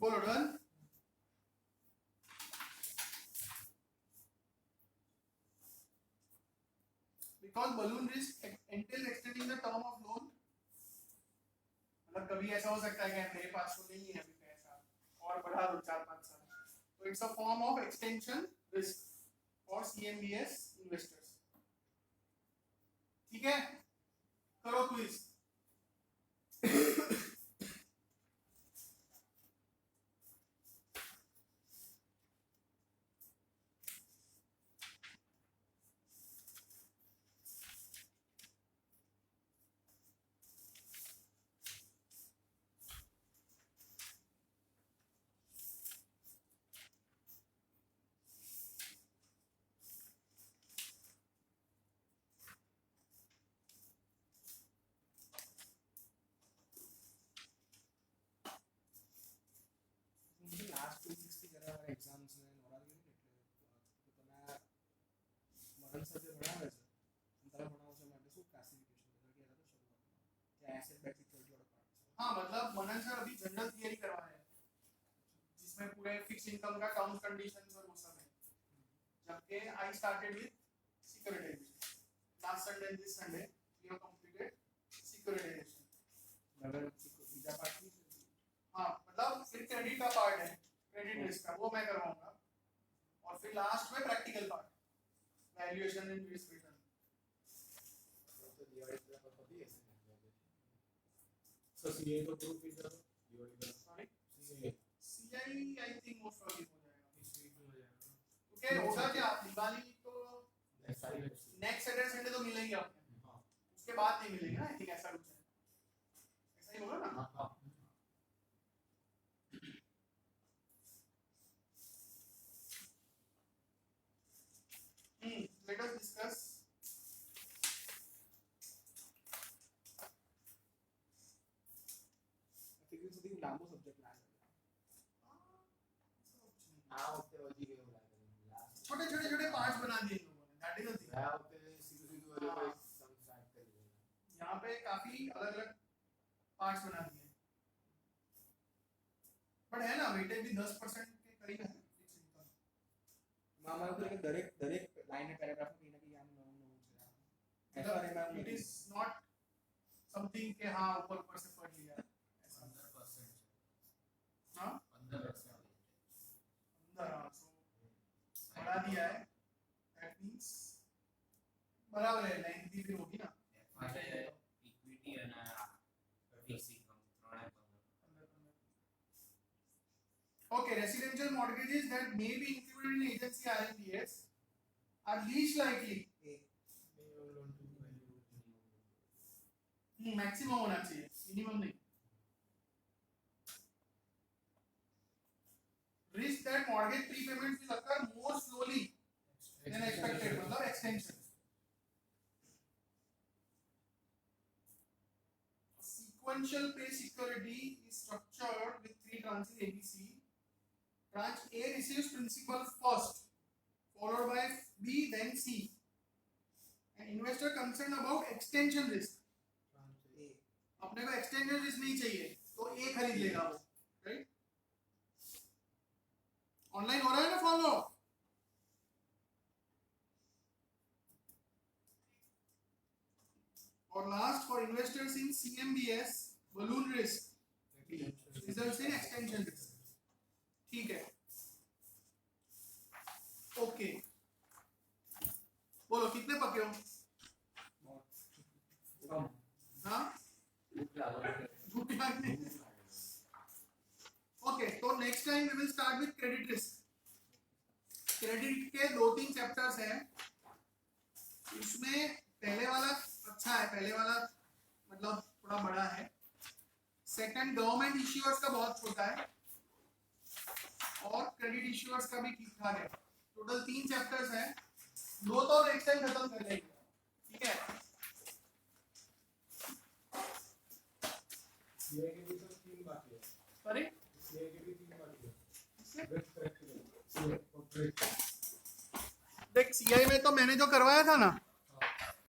बोलो done. Because balloon risk entails extending the term of loan. मतलब कभी ऐसा हो सकता है कि मेरे पास तो नहीं है अभी पैसा और बढ़ा दो 4-5 साल तो it's a form of extension risk for CMBS investors. ठीक है करो क्विज. लास्ट 260 जरा हमारे एग्जाम्स में नोरा के એટલે તો તમે મરન સાથે ભણાવે છે તમે ભણાવો છો માટે શું ક્લાસિફિકેશન બધા કે હતા શરૂઆતમાં કે એસેટ બેક સિક્યોરિટી વાળો પાર્ટ છે. हाँ मतलब मनन सर अभी जनरल थियरी करवा रहे हैं उसमें पूरे फिक्स इनकम का टर्म्स कंडीशंस और वो सब है, जबकि I started with securitisation. Last Sunday this Sunday we have completed securitisation. अगर बीजा पार्ट नहीं हाँ मतलब फिर क्रेडिट का पार्ट है, क्रेडिट रिस्क का, वो मैं करवाऊंगा, और फिर लास्ट में practical part, valuation and risk return. तो दिवाली का कभी ऐसे नहीं होगा। सो सीए को प्रूफ इज दिवाली का sorry CA CI I think most probably हो जाएगा, इस वीक में हो जाएगा। क्योंकि होगा क्या, दिवाली तो सारी नेक्स्ट सैटरडे संडे तो मिलेंगे आपने, हां उसके बाद नहीं मिलेंगे ना, आई थिंक ऐसा कुछ है, ऐसा ही होगा ना। हां Let us discuss फिक्स સુધી લાંબો સબ્જેક્ટ ના છે આ વખતે વધી ગયું લાગે લાસ્ટ छोटे छोटे छोटे पार्ट्स बना दिए इन लोगों ने, दैट इज द थिंग। આ વખતે સીધું સીધું વાले કોઈ સम સ્ટાર્ટ કરી દેना यहाँ पे काफी अलग अलग पार्ट्स बना दिए हैं, बट है ना वेटेज भी 10% के करीब है फिक्स इनकम। મામા એવું કે દરેક દરેક લાઈન પેરેગ્રાફ માં કहीं ना कहीं આમ નવું નવું છે ऐसा नहीं मैं इट इज नॉट समथिंग के हाँ ऊपर ऊपर से पढ़ लिया है, ऐसा 15% हाँ 15% अंदर हाँ सो बढ़ा दिया है, दैट मींस बराबर है, लाइन भी फिर होगी ना માટે ઇક્વિટી અને ફિક્સ ઇન્કમ ત્રણે 15. Okay, residential mortgages that may be included in agency RMBS are least likely, minimum loan to value maximum होना चाहिए, minimum नहीं। Risk that mortgage prepayments will occur more slowly than expected, मतलब extension। Sequential pay security is structured with 3 tranches ABC. Tranche A receives principal first, followed by B, then C. An investor concerned about extension risk, अपने को extension risk नहीं चाहिए तो A खरीद लेगा वो, right? Online हो रहा है ना फॉलो? और last for investors in CMBS balloon risk results in extension risk, ठीक है? ओके, बोलो कितने पके हो? हाँ झूठ नहीं। ओके, तो next time we will start with credit risk. Credit के 2-3 चैप्टर्स हैं, उसमें पहले वाला अच्छा है, पहले वाला मतलब थोड़ा बड़ा है, सेकंड गवर्नमेंट इश्यूअर्स का बहुत छोटा है, और क्रेडिट इश्यूअर्स का भी ठीक ठाक है। टोटल 3 चैप्टर्स हैं, 2 तो नेक्स्ट टाइम खत्म कर लेंगे, ठीक है? सीए के भी तो 3 बाकी है सॉरी सीए के भी 3 बाकी है विद प्रैक्टिकल सीए और प्रैक्टिकल देख सीआई में तो मैंने जो करवाया था ना